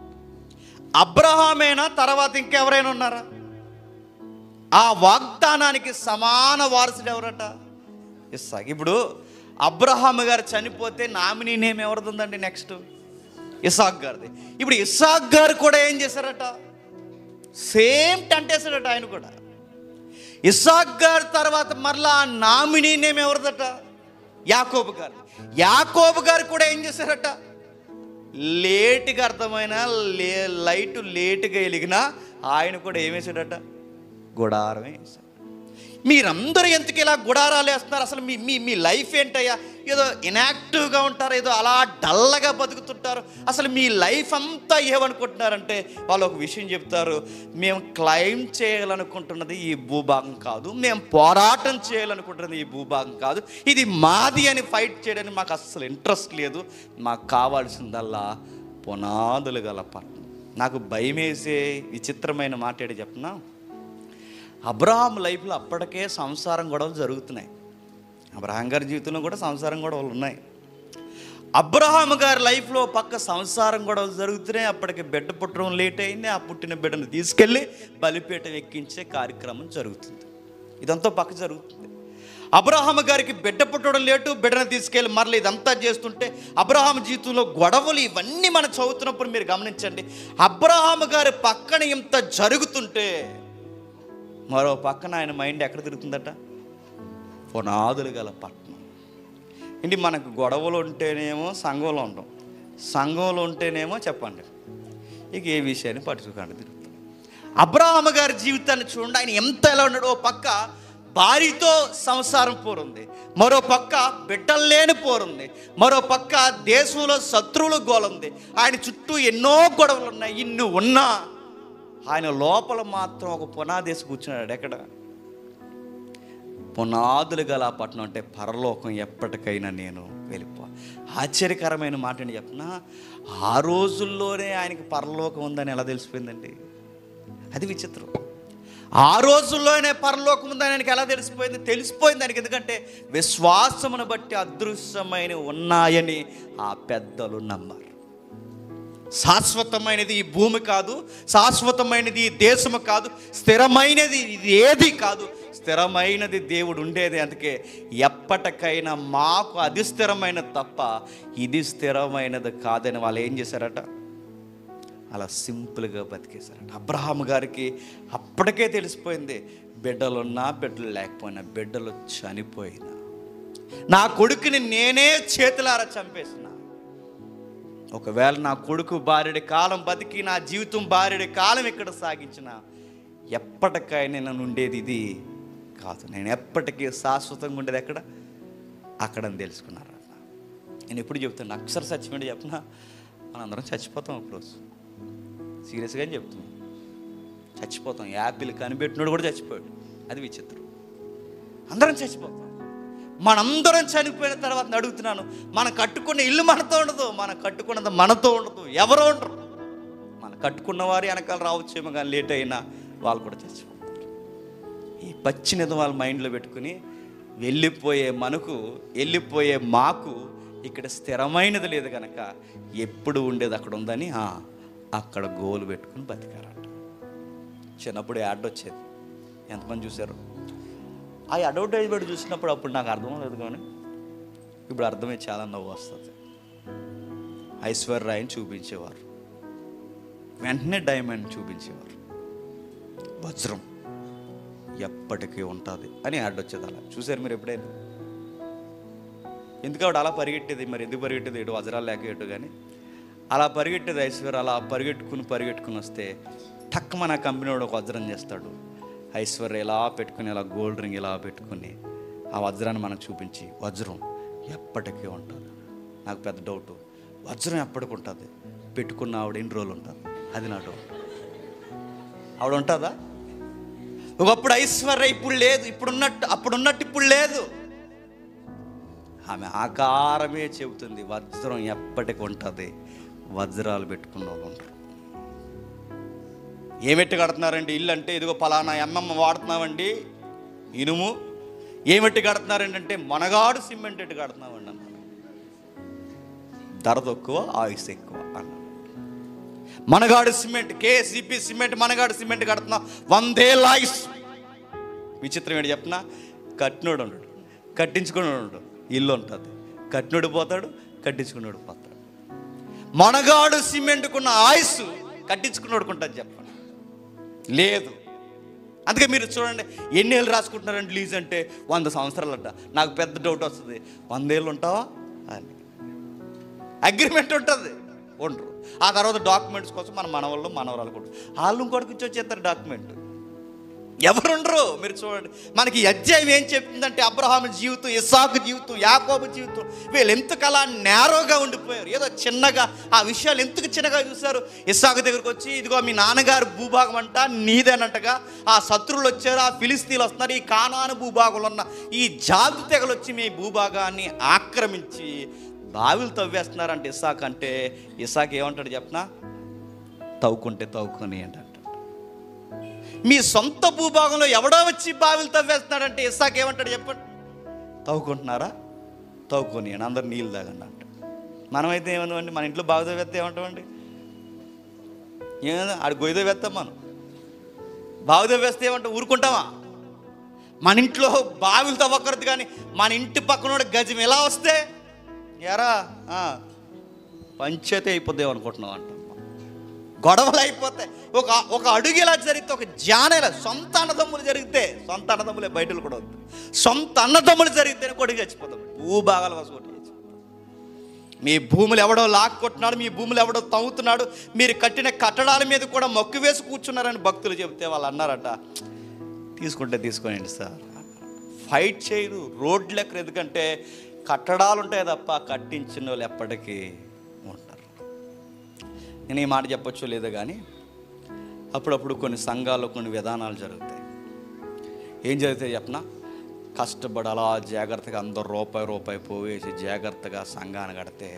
అబ్రహామేనా, తర్వాత ఇంకెవరైనా ఉన్నారా? ఆ వాగ్దానానికి సమాన వారసుడు ఎవరట? ఇస్సాకు. ఇప్పుడు అబ్రహాము గారు చనిపోతే నామినీ నేమ్ ఎవరిది ఉందండి? నెక్స్ట్ ఇస్సాకు గారిది. ఇప్పుడు ఇస్సాకు గారు కూడా ఏం చేశారట? సేమ్ టెంట్ వేసాడట ఆయన కూడా. ఇస్సాకు గారి తర్వాత మరలా నామినీ నేమ్ ఎవరిదట? యాకోబు గారు. యాకోబు గారు కూడా ఏం చేశారట? లేటుగా అర్థమైన లైట్ లేటుగా వెలిగినా ఆయన కూడా ఏం వేసాడట? గుడారం వేసాడు. మీరందరూ ఎందుకు ఇలా గుడారాలు వేస్తున్నారు? అసలు మీ మీ మీ లైఫ్ ఏంటయ్యా? ఏదో ఇన్యాక్టివ్గా ఉంటారు, ఏదో అలా డల్లగా బతుకుతుంటారు. అసలు మీ లైఫ్ అంతా ఏమనుకుంటున్నారంటే వాళ్ళు ఒక విషయం చెప్తారు, మేము క్లైమ్ చేయాలనుకుంటున్నది ఈ భూభాగం కాదు, మేము పోరాటం చేయాలనుకుంటున్నది ఈ భూభాగం కాదు, ఇది మాది అని ఫైట్ చేయడానికి మాకు అస్సలు ఇంట్రెస్ట్ లేదు, మాకు కావాల్సిందల్లా పునాదులు గల పట్టణం. నాకు భయం వేసే విచిత్రమైన మాట ఏంటి చెప్పనా? అబ్రహాం లైఫ్లో అప్పటికే సంసారం గొడవలు జరుగుతున్నాయి. అబ్రహాం గారి జీవితంలో కూడా సంసారం గొడవలు ఉన్నాయి. అబ్రహాం గారి లైఫ్లో పక్క సంసారం గొడవలు జరుగుతున్నాయి. అప్పటికి బిడ్డ పుట్టడం లేట్ అయింది. ఆ పుట్టిన బిడ్డను తీసుకెళ్ళి బలిపీఠం ఎక్కించే కార్యక్రమం జరుగుతుంది. ఇదంతా పక్క జరుగుతుంది. అబ్రహాం గారికి బిడ్డ పుట్టడం లేటు, బిడ్డను తీసుకెళ్ళి మరలా ఇదంతా చేస్తుంటే అబ్రహాం జీవితంలో గొడవలు ఇవన్నీ మనం చదువుతున్నప్పుడు మీరు గమనించండి. అబ్రహాం గారి పక్కన ఇంత జరుగుతుంటే మరో పక్కన ఆయన మైండ్ ఎక్కడ తిరుగుతుందట? పునాదులు గల పట్టణం. ఏంటి, మనకు గొడవలు ఉంటేనేమో సంఘంలో ఉంటాం, సంఘంలో ఉంటేనేమో చెప్పండి ఇక ఏ విషయాన్ని పట్టుకోకండి తిరుగుతాం. అబ్రహాము గారి జీవితాన్ని చూడండి, ఆయన ఎంత ఎలా ఉన్నాడు. ఓ పక్క భార్యతో సంసారం పోరుంది, మరో పక్క బిడ్డలు లేని పోరుంది, మరో పక్క దేశంలో శత్రువుల గోలుంది, ఆయన చుట్టూ ఎన్నో గొడవలు ఉన్నాయి. ఇన్ని ఉన్నా ఆయన లోపల మాత్రం ఒక పునాదేసి కూర్చున్నాడు. ఎక్కడ? పునాదులు గల పట్టణం అంటే పరలోకం, ఎప్పటికైనా నేను వెళ్ళిపో. ఆశ్చర్యకరమైన మాట అని చెప్పినా, ఆ రోజుల్లోనే ఆయనకి పరలోకం ఉందని ఎలా తెలిసిపోయిందండి? అది విచిత్రం. ఆ రోజుల్లోనే పరలోకం ఉందని ఆయనకి ఎలా తెలిసిపోయింది? తెలిసిపోయింది ఆయనకి. ఎందుకంటే విశ్వాసమును బట్టి అదృశ్యమైన ఉన్నాయని ఆ పెద్దలు నమ్మారు. శాశ్వతమైనది ఈ భూమి కాదు, శాశ్వతమైనది ఈ దేశము కాదు, స్థిరమైనది ఇది ఏది కాదు, స్థిరమైనది దేవుడు ఉండేది. అందుకే ఎప్పటికైనా మాకు అది స్థిరమైనది తప్ప ఇది స్థిరమైనది కాదని వాళ్ళు ఏం చేశారట? అలా సింపుల్గా బతికేశారట. అబ్రహాము గారికి అప్పటికే తెలిసిపోయింది, బిడ్డలున్నా బిడ్డలు లేకపోయినా, బిడ్డలు చనిపోయినా నా కొడుకుని నేనే చేతులారా చంపేసిన, ఒకవేళ నా కొడుకు భార్యడి కాలం బతికి నా జీవితం భార్యడి కాలం ఇక్కడ సాగించిన, ఎప్పటికైనా నేను ఉండేది ఇది కాదు, నేను ఎప్పటికీ శాశ్వతంగా ఉండేది ఎక్కడ? అక్కడని తెలుసుకున్నారట. నేను ఎప్పుడు చెప్తాను, అక్షర సత్యమేంటి చెప్పినా, మనందరం చచ్చిపోతాం ఒకరోజు. సీరియస్గా చెప్తున్నాం, చచ్చిపోతాం. యాపిల్ కనిపెట్టినోడు కూడా చచ్చిపోయాడు. అది విచిత్రం. అందరం చచ్చిపోతాం. మనందరం చనిపోయిన తర్వాత అడుగుతున్నాను, మనం కట్టుకున్న ఇల్లు మనతో ఉండదు, మనం కట్టుకున్నది మనతో ఉండదు, ఎవరో ఉండరు. మనం కట్టుకున్న వారు వెనకాల రావచ్చేమో, కానీ లేట్ అయినా వాళ్ళు కూడా చచ్చిపోతారు. ఈ పచ్చినిది వాళ్ళ మైండ్లో పెట్టుకుని వెళ్ళిపోయే మాకు ఇక్కడ స్థిరమైనది లేదు కనుక ఎప్పుడు ఉండేది అక్కడ ఉందని అక్కడ గోలు పెట్టుకుని బతికారట. చిన్నప్పుడు యాడ్ వచ్చేది, ఎంతమంది చూశారు? ఆ అడ్వర్టైజ్మెంట్ చూసినప్పుడు అప్పుడు నాకు అర్థం లేదు, కానీ ఇప్పుడు అర్థమై చాలా నవ్వు వస్తుంది. ఐశ్వర్యాన్ని చూపించేవారు, వెంటనే డైమండ్ చూపించేవారు, వజ్రం ఎప్పటికీ ఉంటుంది అని యాడ్ వచ్చేది. అలా చూసారు మీరు ఎప్పుడైనా? ఎందుకు ఆవిడ అలా పరిగెట్టేది? మరి ఎందుకు పరిగెట్టేది? ఎటు వజ్రాలు లేక ఎటు, కానీ అలా పరిగెట్టేది ఐశ్వర్య. అలా పరిగెట్టుకుని వస్తే టక్ మన కంపెనీ వాడు ఒక వజ్రం చేస్తాడు. ఐశ్వర్య ఇలా పెట్టుకుని, ఇలా గోల్డ్ రింగ్ ఇలా పెట్టుకుని ఆ వజ్రాన్ని మనకు చూపించి, వజ్రం ఎప్పటికీ ఉంటుంది. నాకు పెద్ద డౌట్, వజ్రం ఎప్పటికి ఉంటుంది? పెట్టుకున్న ఆవిడ ఎన్ని రోజులు ఉంటుంది? అది నా డౌట్. ఆవిడ ఉంటుందా? ఒకప్పుడు ఐశ్వర్య ఇప్పుడు లేదు, అప్పుడున్నట్టు ఇప్పుడు లేదు. ఆమె ఆకారమే చెబుతుంది, వజ్రం ఎప్పటికి ఉంటుంది, వజ్రాలు పెట్టుకున్న వాళ్ళు ఉంటారు. ఏమెట్టి కడుతున్నారండి ఇల్లు అంటే, ఇదిగో పలానా వాడుతున్నామండి ఇనుము. ఏమెట్టి కడుతున్నారండి అంటే, మనగాడు సిమెంట్ ఎట్టి కడుతున్నామండి అన్నారు. ధర తక్కువ, ఆయుస్ ఎక్కువ అన్నారు. మనగాడు సిమెంట్, కేసీపీ సిమెంట్, మనగాడు సిమెంట్ కడుతున్నాం, 100 ఏళ్ళ ఆయుస్. విచిత్రం ఏంటి చెప్పిన, కట్టినోడు ఉండడు, కట్టించుకున్నాడు ఉండడు, ఇల్లు ఉంటుంది. కట్టినోడు పోతాడు, కట్టించుకున్నాడు పోతాడు. మనగాడు సిమెంట్కున్న ఆయుస్ కట్టించుకున్నాడు ఉంటుంది చెప్పండి, లేదు. అందుకే మీరు చూడండి, ఎన్ని ఏళ్ళు రాసుకుంటున్నారండి లీజ్ అంటే, 100 సంవత్సరాలంట. నాకు పెద్ద డౌట్ వస్తుంది, 100 ఏళ్ళు ఉంటావా అని. అగ్రిమెంట్ ఉంటుంది, ఉండరు. ఆ తర్వాత డాక్యుమెంట్స్ కోసం మన మనవాళ్ళు మనవరాలు కూడా వాళ్ళు ఇంకోటికి ఇచ్చొచ్చేస్తారు డాక్యుమెంట్. ఎవరుండరు. మీరు చూడండి, మనకి ఈ అధ్యాయం ఏం చెప్తుందంటే, అబ్రహాము జీవితం, ఇస్సాకు జీవితం, యాకోబు జీవితం, వీళ్ళు ఎందుకు అలా నేరోగా ఉండిపోయారు, ఏదో చిన్నగా ఆ విషయాలు ఎందుకు చిన్నగా చూశారు. ఇస్సాకు దగ్గరికి వచ్చి, ఇదిగో మీ నాన్నగారు భూభాగం అంట నీదేనంటగా, ఆ శత్రువులు వచ్చారు, ఆ ఫిలిస్తీన్లు వస్తున్నారు, ఈ కానాను భూభాగంలో ఉన్న ఈ జాతి తెగలు వచ్చి మీ భూభాగాన్ని ఆక్రమించి బావిలు తవ్వేస్తున్నారంటే ఇస్సాకు అంటే, ఇస్సాకు ఏమంటాడు చెప్పనా, తవ్వుకుంటే తవ్వుకొని అంటాడు. మీ సొంత భూభాగంలో ఎవడో వచ్చి బావిలు తవ్వేస్తున్నాడంటే ఇస్సాకు ఏమంటాడు చెప్పండి, తవ్వుకుంటున్నారా, తవ్వుకొని అని, అందరు నీళ్ళు తాగండి అంటాడు. మనమైతే ఏమందామండి, మన ఇంట్లో బావి తవ్వేస్తే ఏమంటామండి, ఏమన్నా ఆడు గొయ్యి తవ్వేస్తాం, మనం బావి తవ్వేస్తే ఏమంటాం, ఊరుకుంటామా? మన ఇంట్లో బావిలు తవ్వకూడదు, కానీ మన ఇంటి పక్కన గజం ఎలా వస్తే ఎరా పంచాయతీ అయిపోద్దేమో అనుకుంటున్నాం అంట. గొడవలు అయిపోతాయి. ఒక అడుగు ఎలా జరిగితే, ఒక జానేలా సొంత అన్నదమ్ములు జరిగితే, సొంత అన్నదమ్ములే బయటలు కూడా వద్దు, సొంత అన్నదమ్ములు జరిగితేనే కొడుకు చచ్చిపోతాం, భూభాగాల కోసం చచ్చిపోతాం. మీ భూములు ఎవడో లాక్కొట్టున్నాడు, మీ భూములు ఎవడో తవ్వుతున్నాడు, మీరు కట్టిన కట్టడాల మీద కూడా మొక్కు వేసి కూర్చున్నారని భక్తులు చెబితే వాళ్ళు అన్నారట, తీసుకుంటే తీసుకోండి సార్, ఫైట్ చేయరు, రోడ్లు ఎక్కరు. ఎందుకంటే కట్టడాలు ఉంటాయి తప్ప కట్టించిన వాళ్ళు ఎప్పటికీ ఉంటారు. నేను ఈ మాట చెప్పొచ్చు లేదో కానీ, అప్పుడప్పుడు కొన్ని సంఘాల్లో కొన్ని విధానాలు జరుగుతాయి. ఏం జరుగుతాయి చెప్పనా, కష్టపడి అలా జాగ్రత్తగా అందరు రూపాయి పోవేసి జాగ్రత్తగా సంఘాన్ని కడితే,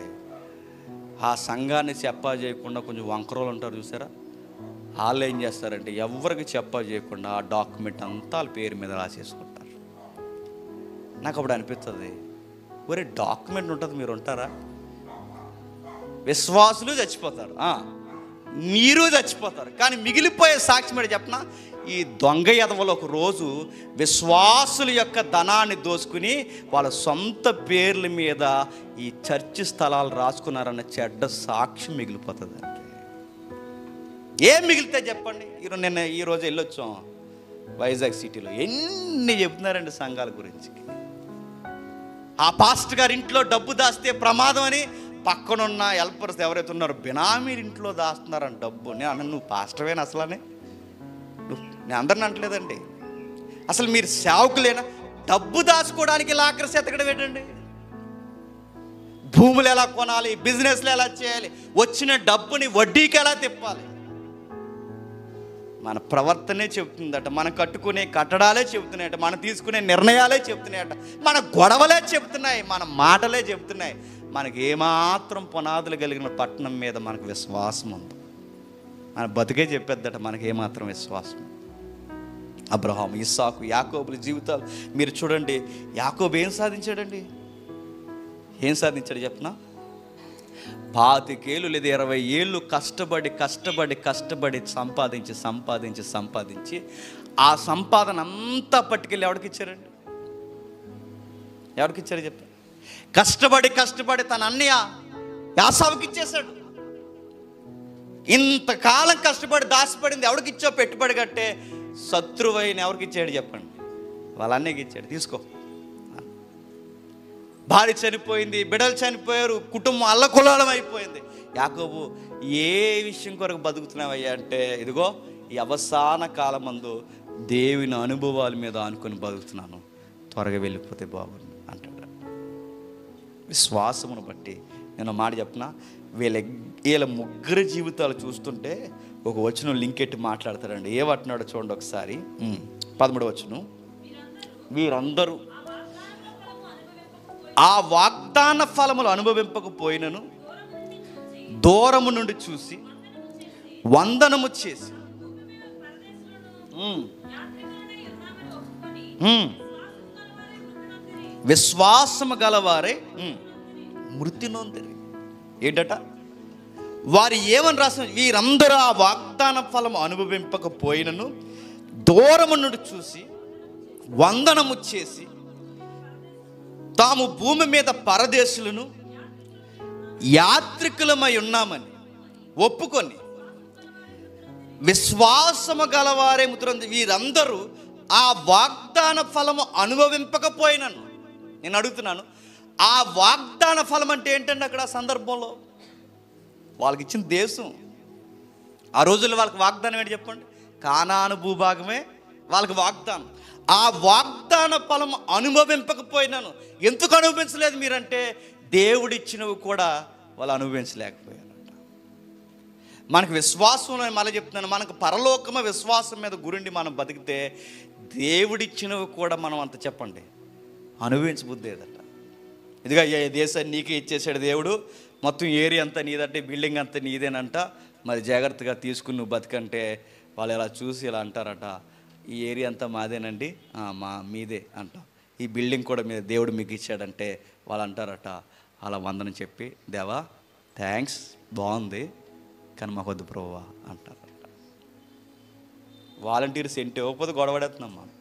ఆ సంఘాన్ని చెప్పా చేయకుండా కొంచెం వంకరోలు ఉంటారు చూసారా, వాళ్ళు ఏం చేస్తారంటే ఎవరికి చెప్పా చేయకుండా ఆ డాక్యుమెంట్ అంతా వాళ్ళ పేరు మీద రాసేసుకుంటారు. నాకు అప్పుడు అనిపిస్తుంది, ఒరే డాక్యుమెంట్ ఉంటుంది, మీరు ఉంటారా? విశ్వాసులు చచ్చిపోతారు, మీరు చచ్చిపోతారు, కానీ మిగిలిపోయే సాక్షి మీద చెప్పనా, ఈ దొంగ ఎదవలు ఒక రోజు విశ్వాసుల యొక్క ధనాన్ని దోసుకుని వాళ్ళ సొంత పేర్ల మీద ఈ చర్చి స్థలాలు రాసుకున్నారన్న చెడ్డ సాక్షి మిగిలిపోతుంది. ఏం మిగిలితే చెప్పండి. నిన్న ఈరోజు వెళ్ళొచ్చాం వైజాగ్ సిటీలో, ఎన్ని చెప్తున్నారండి సంఘాల గురించి. ఆ పాస్టర్ గారి ఇంట్లో డబ్బు దాస్తే ప్రమాదం అని పక్కనున్న హెల్పర్స్ ఎవరైతే ఉన్నారో బినామీలు ఇంట్లో దాస్తున్నారని డబ్బు. నేను అన్న, నువ్వు పాస్టర్వేనా అసలు? నేను అందరిని అంటలేదండి, అసలు మీరు సేవకులేనా? డబ్బు దాచుకోవడానికి లాకర్స్ ఎతకడం ఏంటండి? భూములు ఎలా కొనాలి, బిజినెస్లు ఎలా చేయాలి, వచ్చిన డబ్బుని వడ్డీకి ఎలా తిప్పాలి, మన ప్రవర్తనే చెబుతుందట, మనం కట్టుకునే కట్టడాలే చెబుతున్నాయట, మనం తీసుకునే నిర్ణయాలే చెబుతున్నాయట, మన గొడవలే చెబుతున్నాయి, మన మాటలే చెబుతున్నాయి. మనకి ఏమాత్రం పునాదులు కలిగిన పట్టణం మీద మనకు విశ్వాసం ఉంది, మన బతుకే చెప్పేద్దట మనకి ఏమాత్రం విశ్వాసం. అబ్రహాము, ఇస్సాకు, యాకోబుల జీవితాలు మీరు చూడండి. యాకోబు ఏం సాధించాడండి? ఏం సాధించాడు చెప్పనా? 25 ఏళ్ళు లేదా 20 ఏళ్ళు కష్టపడి సంపాదించి ఆ సంపాదన అంతా పట్టుకెళ్ళి ఎవరికి ఇచ్చారండి? ఎవరికి ఇచ్చారు చెప్పారు? కష్టపడి తన అన్నయ్య యాసావుకి ఇచ్చేశాడు. ఇంతకాలం కష్టపడి దాచిపడింది ఎవరికి ఇచ్చో, పెట్టుబడి కట్టే శత్రువైన ఎవరికి ఇచ్చాడు చెప్పండి? వాళ్ళ అన్నయ్యకి ఇచ్చాడు, తీసుకో. భార్య చనిపోయింది, బిడ్డలు చనిపోయారు, కుటుంబం అల్లకుల్లోలం అయిపోయింది. యాకోబు, ఏ విషయం కొరకు బతుకుతున్నావయ్యా అంటే, ఇదిగో ఈ అవసాన కాలమందు దేవుని అనుభవాల మీద ఆనుకొని బతుకుతున్నాను, త్వరగా వెళ్ళిపోతే బాగుంది అంటాడు. విశ్వాసమును బట్టి నేను మాట చెప్పనా, వీళ్ళ ముగ్గురు జీవితాలు చూస్తుంటే ఒక వచనం లింక్ ఎట్టి మాట్లాడతారండి. ఏ వట్టినాడో చూడండి ఒకసారి, 13వ వచనం. వీరందరూ ఆ వాగ్దాన ఫలములు అనుభవింపకపోయినను దూరము నుండి చూసి వందనము చేసి విశ్వాసము గలవారే మృతి నొందిరి. ఏంటట? వారు ఏమని రాసిన, వీరందరూ ఆ వాగ్దాన ఫలము అనుభవింపకపోయినను దూరము నుండి చూసి వందనము చేసి తాము భూమి మీద పరదేశులను యాత్రికులమై ఉన్నామని ఒప్పుకొని విశ్వాసము గలవారే ముద్రంది. వీరందరూ ఆ వాగ్దాన ఫలము అనుభవింపకపోయినను, నేను అడుగుతున్నాను, ఆ వాగ్దాన ఫలం అంటే ఏంటండి? అక్కడ సందర్భంలో వాళ్ళకి ఇచ్చిన దేశం, ఆ రోజుల్లో వాళ్ళకి వాగ్దానం ఏంటి చెప్పండి? కానాను భూభాగమే వాళ్ళకి వాగ్దానం. ఆ వాగ్దాన ఫలం అనుభవింపకపోయినాను. ఎందుకు అనుభవించలేదు మీరంటే, దేవుడిచ్చినవి కూడా వాళ్ళు అనుభవించలేకపోయారంట. మనకు విశ్వాసం, మళ్ళీ చెప్తున్నాను, మనకు పరలోకమ విశ్వాసం మీద గురుండి మనం బతికితే దేవుడిచ్చినవి కూడా మనం అంత చెప్పండి అనుభవించబుద్దేదట. ఇదిగా ఈ దేశాన్ని నీకే ఇచ్చేసాడు దేవుడు, మొత్తం ఏరియా అంతా నీదంటే, బిల్డింగ్ అంతా నీదేనంట, మరి జాగ్రత్తగా తీసుకుని నువ్వు బతికంటే వాళ్ళు ఇలా చూసి ఇలా అంటారట, ఈ ఏరియా అంతా మాదేనండి, మీదే అంట, ఈ బిల్డింగ్ కూడా మీద దేవుడు మీకు ఇచ్చాడంటే వాళ్ళు అంటారట, అలా వందనం చెప్పి, దేవా థ్యాంక్స్, బాగుంది, కానీ మాకు వద్దు ప్రభువా అంటారట. వాలంటీర్స్ ఏంటి ఇవ్వకపోతే గొడవడేస్తున్నాం మనం.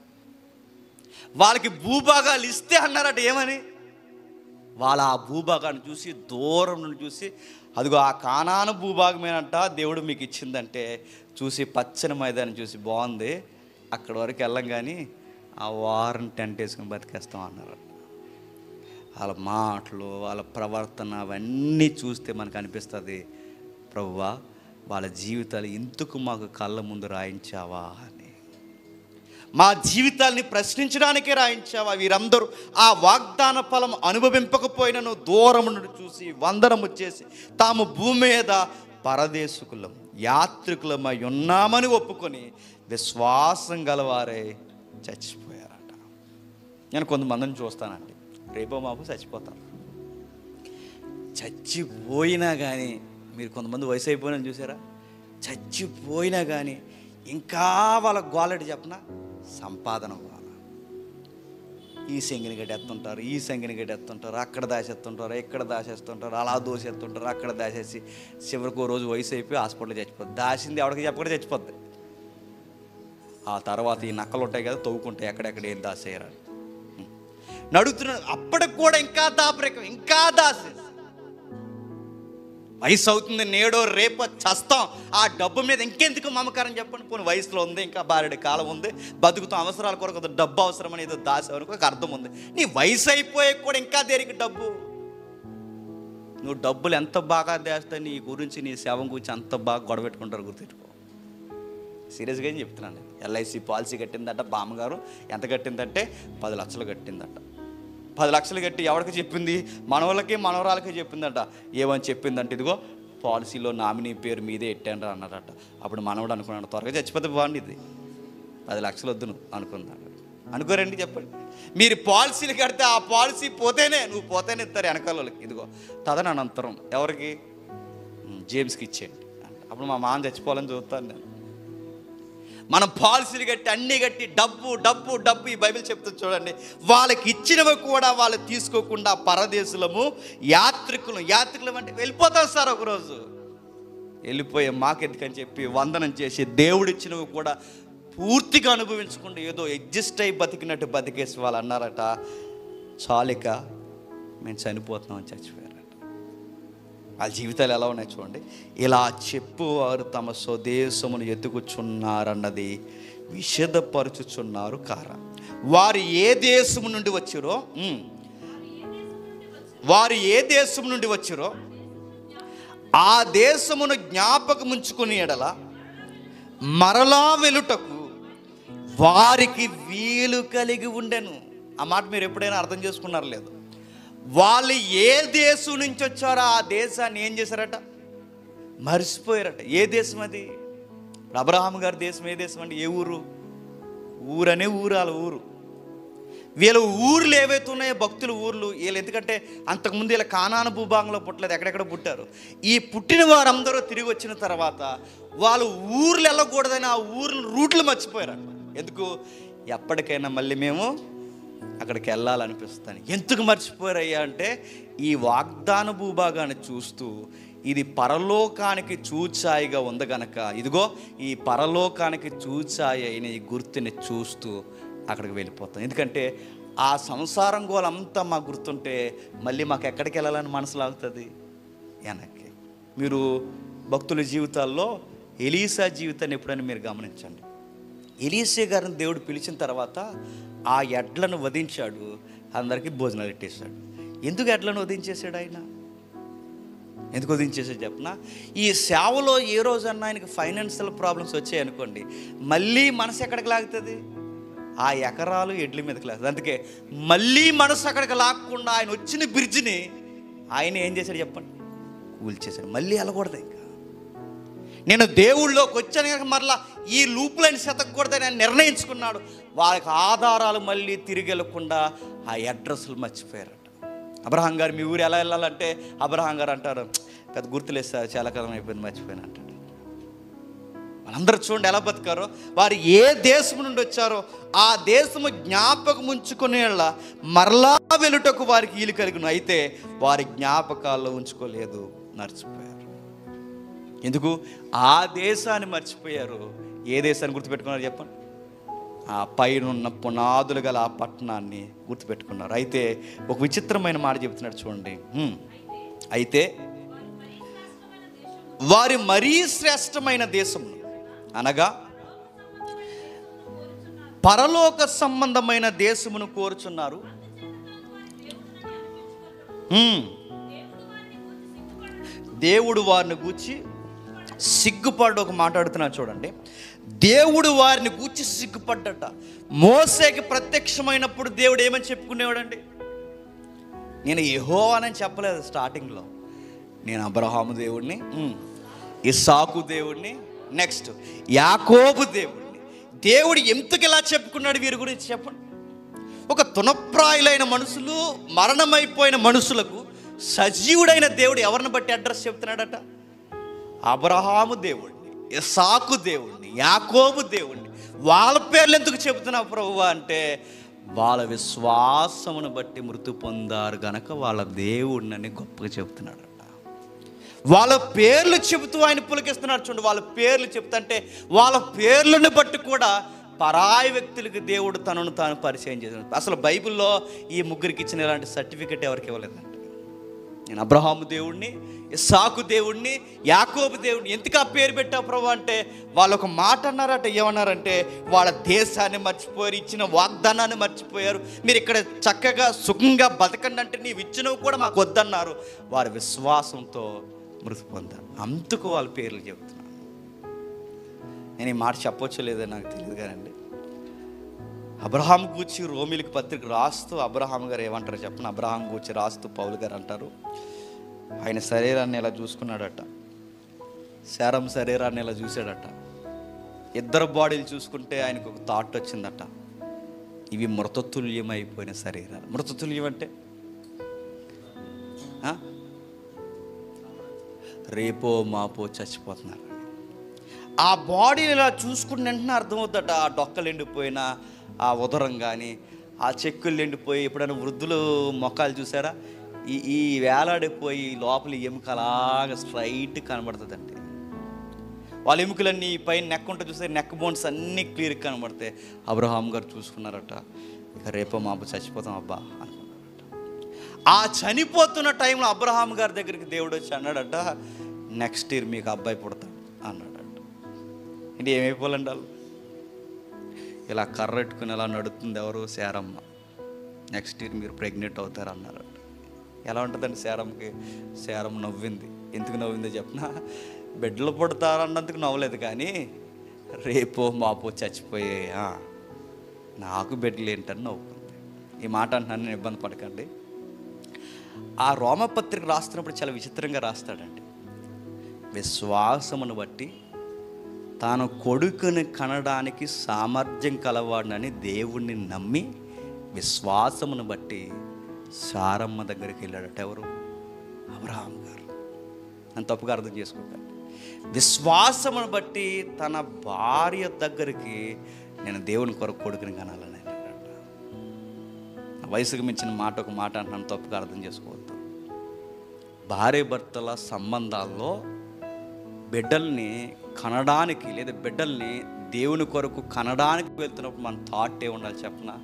వాళ్ళకి భూభాగాలు ఇస్తే అన్నారట, ఏమని? వాళ్ళ ఆ భూభాగాన్ని చూసి, దూరం నుండి చూసి, అదిగో ఆ కానాను భూభాగమేనంట దేవుడు మీకు ఇచ్చిందంటే చూసి, పచ్చని మైదానం చూసి, బాగుంది, అక్కడి వరకు వెళ్ళం కానీ ఆ వారం టెంట్ వేసుకుని బతికేస్తాం అన్నారు. వాళ్ళ మాటలు, వాళ్ళ ప్రవర్తన అవన్నీ చూస్తే మనకు అనిపిస్తుంది, ప్రభువా వాళ్ళ జీవితాలు ఎందుకు మాకు కళ్ళ ముందు రాయించావా అని, మా జీవితాల్ని ప్రశ్నించడానికే రాయించావా? వీరందరూ ఆ వాగ్దాన ఫలం అనుభవింపకపోయినను దూరము నుండి చూసి వందనము చేసి తాము భూమి మీద పరదేశకులం యాత్రికులమై ఉన్నామని ఒప్పుకొని విశ్వాసం గలవారే చచ్చిపోయారట. నేను కొంతమందిని చూస్తానండి, రేపో మాపు చచ్చిపోతాను. చచ్చిపోయినా కానీ, మీరు కొంతమంది వయసు అయిపోయినా చూసారా, చచ్చిపోయినా కానీ ఇంకా వాళ్ళ గోలెటి చెప్పనా, సంపాదన వాళ్ళ. ఈ సంగిని గట్టెత్తుంటారు, ఈ సంగిని గట్టెత్తుంటారు, అక్కడ దాచేస్తుంటారు, ఇక్కడ దాచేస్తుంటారు, అలా దోసేస్తుంటారు, అక్కడ దాచేసి చివరికి ఓ రోజు వయసు అయిపోయి హాస్పిటల్లో చచ్చిపోద్ది. దాచింది ఎవరికి చెప్పకుండా చచ్చిపోద్ది. ఆ తర్వాత ఈ నక్కలు ఉంటాయి కదా, తవ్వుకుంటాయి ఎక్కడెక్కడ ఏం దాసేయరా నడుగుతున్నాడు. అప్పటికి కూడా ఇంకా దాపరికం, ఇంకా దాసే. వయసు అవుతుంది, నేడో రేపో చస్తాం, ఆ డబ్బు మీద ఇంకెందుకు మమకారం చెప్పండి. పోనీ వయసులో ఉంది, ఇంకా బారెడి కాలం ఉంది, బతుకుతాం, అవసరాల కొరకు డబ్బు అవసరం అని ఏదో దాసేవనుకో ఒక అర్థం ఉంది. నీ వయసు అయిపోయే కూడా ఇంకా దేనికి డబ్బు? నువ్వు డబ్బులు ఎంత బాగా దాస్తే నీ గురించి, నీ సేవం గురించి అంత బాగా గొడవ పెట్టుకుంటారు, గుర్తుపెట్టుకో. సీరియస్గా ఏం చెప్తున్నాను. ఎల్ఐసి పాలసీ కట్టిందట బామ్మగారు. ఎంత కట్టిందంటే 10 లక్షలు కట్టిందట. 10 లక్షలు కట్టి ఎవరికి చెప్పింది? మనవలకి మనవరాలకి చెప్పిందట. ఏమని చెప్పిందంటే, ఇదిగో పాలసీలో నామినీ పేరు మీదే ఎట్టాను అన్నారట. అప్పుడు మనవడు అనుకున్నాడు, త్వరగా చచ్చిపోతే బాగుంది, ఇది 10 లక్షలు వద్దు నువ్వు అనుకున్నాడు. అనుకోరండి చెప్పండి. మీరు పాలసీలు కడితే ఆ పాలసీ పోతేనే, నువ్వు పోతేనే ఇస్తారు వెనకాల వాళ్ళకి. ఇదిగో తదనంతరం ఎవరికి? జేమ్స్కి ఇచ్చేయండి అంటే, అప్పుడు మా మామ చచ్చిపోవాలని చూస్తాను నేను. మనం పాలసీలు కట్టి అన్నీ కట్టి డబ్బు డబ్బు డబ్బు, ఈ బైబిల్ చెప్తుంది చూడండి. వాళ్ళకి ఇచ్చినవి కూడా వాళ్ళు తీసుకోకుండా పరదేశులము యాత్రికులం అంటే వెళ్ళిపోతాం సార్. ఒకరోజు వెళ్ళిపోయే మాకెందుకని చెప్పి వందనం చేసి దేవుడిచ్చినవి కూడా పూర్తిగా అనుభవించకుండా ఏదో అడ్జస్ట్ అయి బతికినట్టు బతికేసి వాళ్ళు అన్నారట, చాలిక మేము చనిపోతున్నామని చచ్చిపోయారట. వాళ్ళ జీవితాలు ఎలా ఉన్నాయి చూడండి. ఇలా చెప్పువారు తమ స్వదేశమును ఎత్తుకుచున్నారన్నది విషదపరచుచున్నారు కారా. వారు ఏ దేశము నుండి వచ్చిరో, ఆ దేశమును జ్ఞాపకముంచుకుని ఎడల మరలా వెలుటకు వారికి వీలు కలిగి ఉండెను. ఆ మాట మీరు ఎప్పుడైనా అర్థం చేసుకున్నారో లేదు? వాళ్ళు ఏ దేశం నుంచి వచ్చారో ఆ దేశాన్ని ఏం చేశారట? మర్చిపోయారట. ఏ దేశం అది? అబ్రహాం గారి దేశం ఏ దేశం అండి? ఏ ఊరు? ఊరనే ఊరు, వాళ్ళ ఊరు. వీళ్ళ ఊర్లు ఏవైతే ఉన్నాయో భక్తుల ఊర్లు, వీళ్ళు ఎందుకంటే అంతకుముందు వీళ్ళ కానాను భూభాగంలో పుట్టలేదు, ఎక్కడెక్కడ పుట్టారు. ఈ పుట్టిన వారందరూ తిరిగి వచ్చిన తర్వాత వాళ్ళు ఊర్లు వెళ్ళకూడదని ఆ ఊర్లు రూట్లు మర్చిపోయారు. ఎందుకు? ఎప్పటికైనా మళ్ళీ మేము అక్కడికి వెళ్ళాలనిపిస్తాను. ఎందుకు మర్చిపోయారయ్యా అంటే, ఈ వాగ్దాన భూభాగాన్ని చూస్తూ ఇది పరలోకానికి చూచాయిగా ఉంది గనక, ఇదిగో ఈ పరలోకానికి చూచాయి అయిన ఈ గుర్తుని చూస్తూ అక్కడికి వెళ్ళిపోతాం. ఎందుకంటే ఆ సంసారం గోలంతా మాకు గుర్తుంటే మళ్ళీ మాకు ఎక్కడికి వెళ్ళాలని మనసు లాగుతుంది వెనక్కి. మీరు భక్తుల జీవితాల్లో ఎలీసా జీవితాన్ని ఎప్పుడైనా మీరు గమనించండి. ఎలీసా గారిని దేవుడు పిలిచిన తర్వాత ఆ ఎడ్లను వధించాడు, అందరికీ భోజనాలు పెట్టేశాడు. ఎందుకు ఎడ్లను వధించేశాడు ఆయన? ఎందుకు వదిలించేసాడు చెప్పనా? ఈ సేవలో ఏ రోజన్నా ఆయనకి ఫైనాన్షియల్ ప్రాబ్లమ్స్ వచ్చాయనుకోండి, మళ్ళీ మనసు ఎక్కడికి లాగుతుంది? ఆ ఎకరాలు ఎడ్ల మీదకి లాగుతుంది. అందుకే మళ్ళీ మనసు అక్కడికి లాక్కుండా ఆయన వచ్చిన బ్రిడ్జిని ఆయన ఏం చేశాడు చెప్పండి? కూల్చేశాడు. మళ్ళీ వెళ్ళకూడదు. ఇంకా నేను దేవుళ్ళలోకి వచ్చాను కనుక మరలా ఈ లూపులైన శతకూడదని ఆయన నిర్ణయించుకున్నాడు. వాళ్ళకి ఆధారాలు మళ్ళీ తిరిగి వెళ్ళకుండా ఆ అడ్రస్లు మర్చిపోయారట. అబ్రహాం గారు మీ ఊరు ఎలా వెళ్ళాలంటే అబ్రహాం గారు అంటారు, పెద్ద గుర్తులేస్తా, చాలా కాలం అయిపోయింది, మర్చిపోయిన అంటాడు. వాళ్ళందరూ చూడండి ఎలా బతికారో. వారు ఏ దేశం నుండి వచ్చారో ఆ దేశము జ్ఞాపకం ఉంచుకునే మరలా వెలుటకు వారికి ఈలు కలిగిన, అయితే వారి జ్ఞాపకాల్లో ఉంచుకోలేదు, మర్చిపోయారు. ఎందుకు? ఆ దేశాన్ని మర్చిపోయారు. ఏ దేశాన్ని గుర్తుపెట్టుకున్నారు చెప్పండి? ఆ పైనున్న పునాదులు గల ఆ పట్టణాన్ని గుర్తుపెట్టుకున్నారు. అయితే ఒక విచిత్రమైన మాట చెబుతున్నాడు చూడండి. అయితే వారి మరీ శ్రేష్టమైన దేశం అనగా పరలోక సంబంధమైన దేశమును కోరుచున్నారు. దేవుడు వారిని గూర్చి సిగ్గుపడ్డ ఒక మాట్లాడుతున్నాడు చూడండి. దేవుడు వారిని గూర్చి సిగ్గుపడ్డట. మోసేకి ప్రత్యక్షమైనప్పుడు దేవుడు ఏమని చెప్పుకునేవాడండి? నేను యెహోవానని చెప్పలేదు స్టార్టింగ్లో, నేను అబ్రహాము దేవుడిని, ఇస్సాకు దేవుడిని, నెక్స్ట్ యాకోబు దేవుడిని. దేవుడు ఎందుకు ఇలా చెప్పుకున్నాడు వీరి గురించి చెప్పండి? ఒక తునప్రాయులైన మనుషులు, మరణమైపోయిన మనుషులకు సజీవుడైన దేవుడు ఎవరిని బట్టి అడ్రస్ చెప్తున్నాడట? అబ్రహాము దేవుడిని, ఇస్సాకు దేవుడిని, యాకోబు దేవుడిని. వాళ్ళ పేర్లు ఎందుకు చెబుతున్నావు ప్రభువా అంటే, వాళ్ళ విశ్వాసమును బట్టి మృతి పొందారు గనక వాళ్ళ దేవుడిని గొప్పగా చెబుతున్నాడట. వాళ్ళ పేర్లు చెబుతూ ఆయన పులకిస్తున్నాడు చూడండి. వాళ్ళ పేర్లు చెప్తుంటే వాళ్ళ పేర్లను బట్టి కూడా పరాయి వ్యక్తులకి దేవుడు తనను తాను పరిచయం చేశాడు. అసలు బైబిల్లో ఈ ముగ్గురికి ఇచ్చిన ఇలాంటి సర్టిఫికెట్ ఎవరికి ఇవ్వలేదండి. నేను అబ్రహాము దేవుడిని, ఇస్సాకు దేవుడిని, యాకోబు దేవుడిని. ఎందుకు ఆ పేరు పెట్టావు ప్రభు అంటే, వాళ్ళు ఒక మాట అన్నారట. ఏమన్నారంటే, వాళ్ళ దేశాన్ని మర్చిపోయారు, ఇచ్చిన వాగ్దానాన్ని మర్చిపోయారు. మీరు ఇక్కడ చక్కగా సుఖంగా బతకండి అంటే నీవు ఇచ్చినవి కూడా మాకు వద్దన్నారు. వారి విశ్వాసంతో మృతి పొందారు. అందుకు వాళ్ళ పేర్లు చెబుతున్నాను. నేను ఈ మాట చెప్పొచ్చో లేదో నాకు తెలియదు కానండి, అబ్రహాం గూర్చి రోమిలికి పత్రిక రాస్తూ అబ్రహాం గారు ఏమంటారు చెప్పండి? అబ్రహాం గూర్చి రాస్తూ పౌలు గారు అంటారు, ఆయన శరీరాన్ని ఎలా చూసుకున్నాడట, శారం శరీరాన్ని ఎలా చూశాడట. ఇద్దరు బాడీలు చూసుకుంటే ఆయనకు ఒక థాట్ వచ్చిందట, ఇవి మృతతుల్యం అయిపోయిన శరీరాలు. మృతతుల్యం అంటే రేపో మాపో చచ్చిపోతున్నారు. ఆ బాడీని ఇలా చూసుకుని వెంటనే అర్థమవుతుందట, ఆ డొక్కలు ఎండిపోయిన ఆ ఉదరం కానీ, ఆ చెక్కులు ఎండిపోయి, ఎప్పుడైనా వృద్ధులు మొక్కలు చూసారా, ఈ వేలాడిపోయి లోపల ఎముక అలాగా స్ట్రైట్ కనబడుతుందండి. వాళ్ళ ఎముకలన్నీ పైన నెక్ ఉంటే చూస్తే నెక్ బోన్స్ అన్నీ క్లియర్గా కనబడతాయి. అబ్రహాం గారు చూసుకున్నారట, ఇక రేపో మాపు చచ్చిపోతాం అబ్బా అనుకున్నారట. ఆ చనిపోతున్న టైంలో అబ్రహాం గారి దగ్గరికి దేవుడు వచ్చి అన్నాడట, నెక్స్ట్ ఇయర్ మీకు అబ్బాయి పుడతాడు అన్నాడట. అంటే ఏమైపోవాలండి వాళ్ళు? ఇలా కర్రెట్టుకుని ఇలా నడుతుంది ఎవరు? శారమ్మ. నెక్స్ట్ ఇయర్ మీరు ప్రెగ్నెంట్ అవుతారు అన్నారట. ఎలా ఉంటుందండి శారమ్మకి? శారం నవ్వింది. ఎందుకు నవ్విందో చెప్పనా? బిడ్డలు పుడతారన్నందుకు నవ్వలేదు, కానీ రేపో మాపో చచ్చిపోయే నాకు బిడ్డలు ఏంటని నవ్వుకుంది. ఈ మాట అంటున్నాను, నేను ఇబ్బంది పడకండి. ఆ రోమపత్రిక రాస్తున్నప్పుడు చాలా విచిత్రంగా రాస్తాడండి. విశ్వాసమును బట్టి తాను కొడుకుని కనడానికి సామర్థ్యం కలవాడని దేవుణ్ణి నమ్మి విశ్వాసమును బట్టి సారమ్మ దగ్గరికి వెళ్ళాడట. ఎవరు? అబ్రహాం గారు. నన్ను తప్పుగా అర్థం చేసుకోకండి. విశ్వాసమును బట్టి తన భార్య దగ్గరికి నేను దేవుని కొరకు కొడుకుని కనాలని వెళ్ళాడట. వయసుకు మించిన మాట ఒక మాట అంటున్నాను, తప్పుగా అర్థం చేసుకోవద్దు. భార్య భర్తల సంబంధాల్లో బిడ్డల్ని కనడానికి లేదా బిడ్డల్ని దేవుని కొరకు కనడానికి వెళ్తున్నప్పుడు మన థాట్ ఏ ఉండాలి చెప్పనా?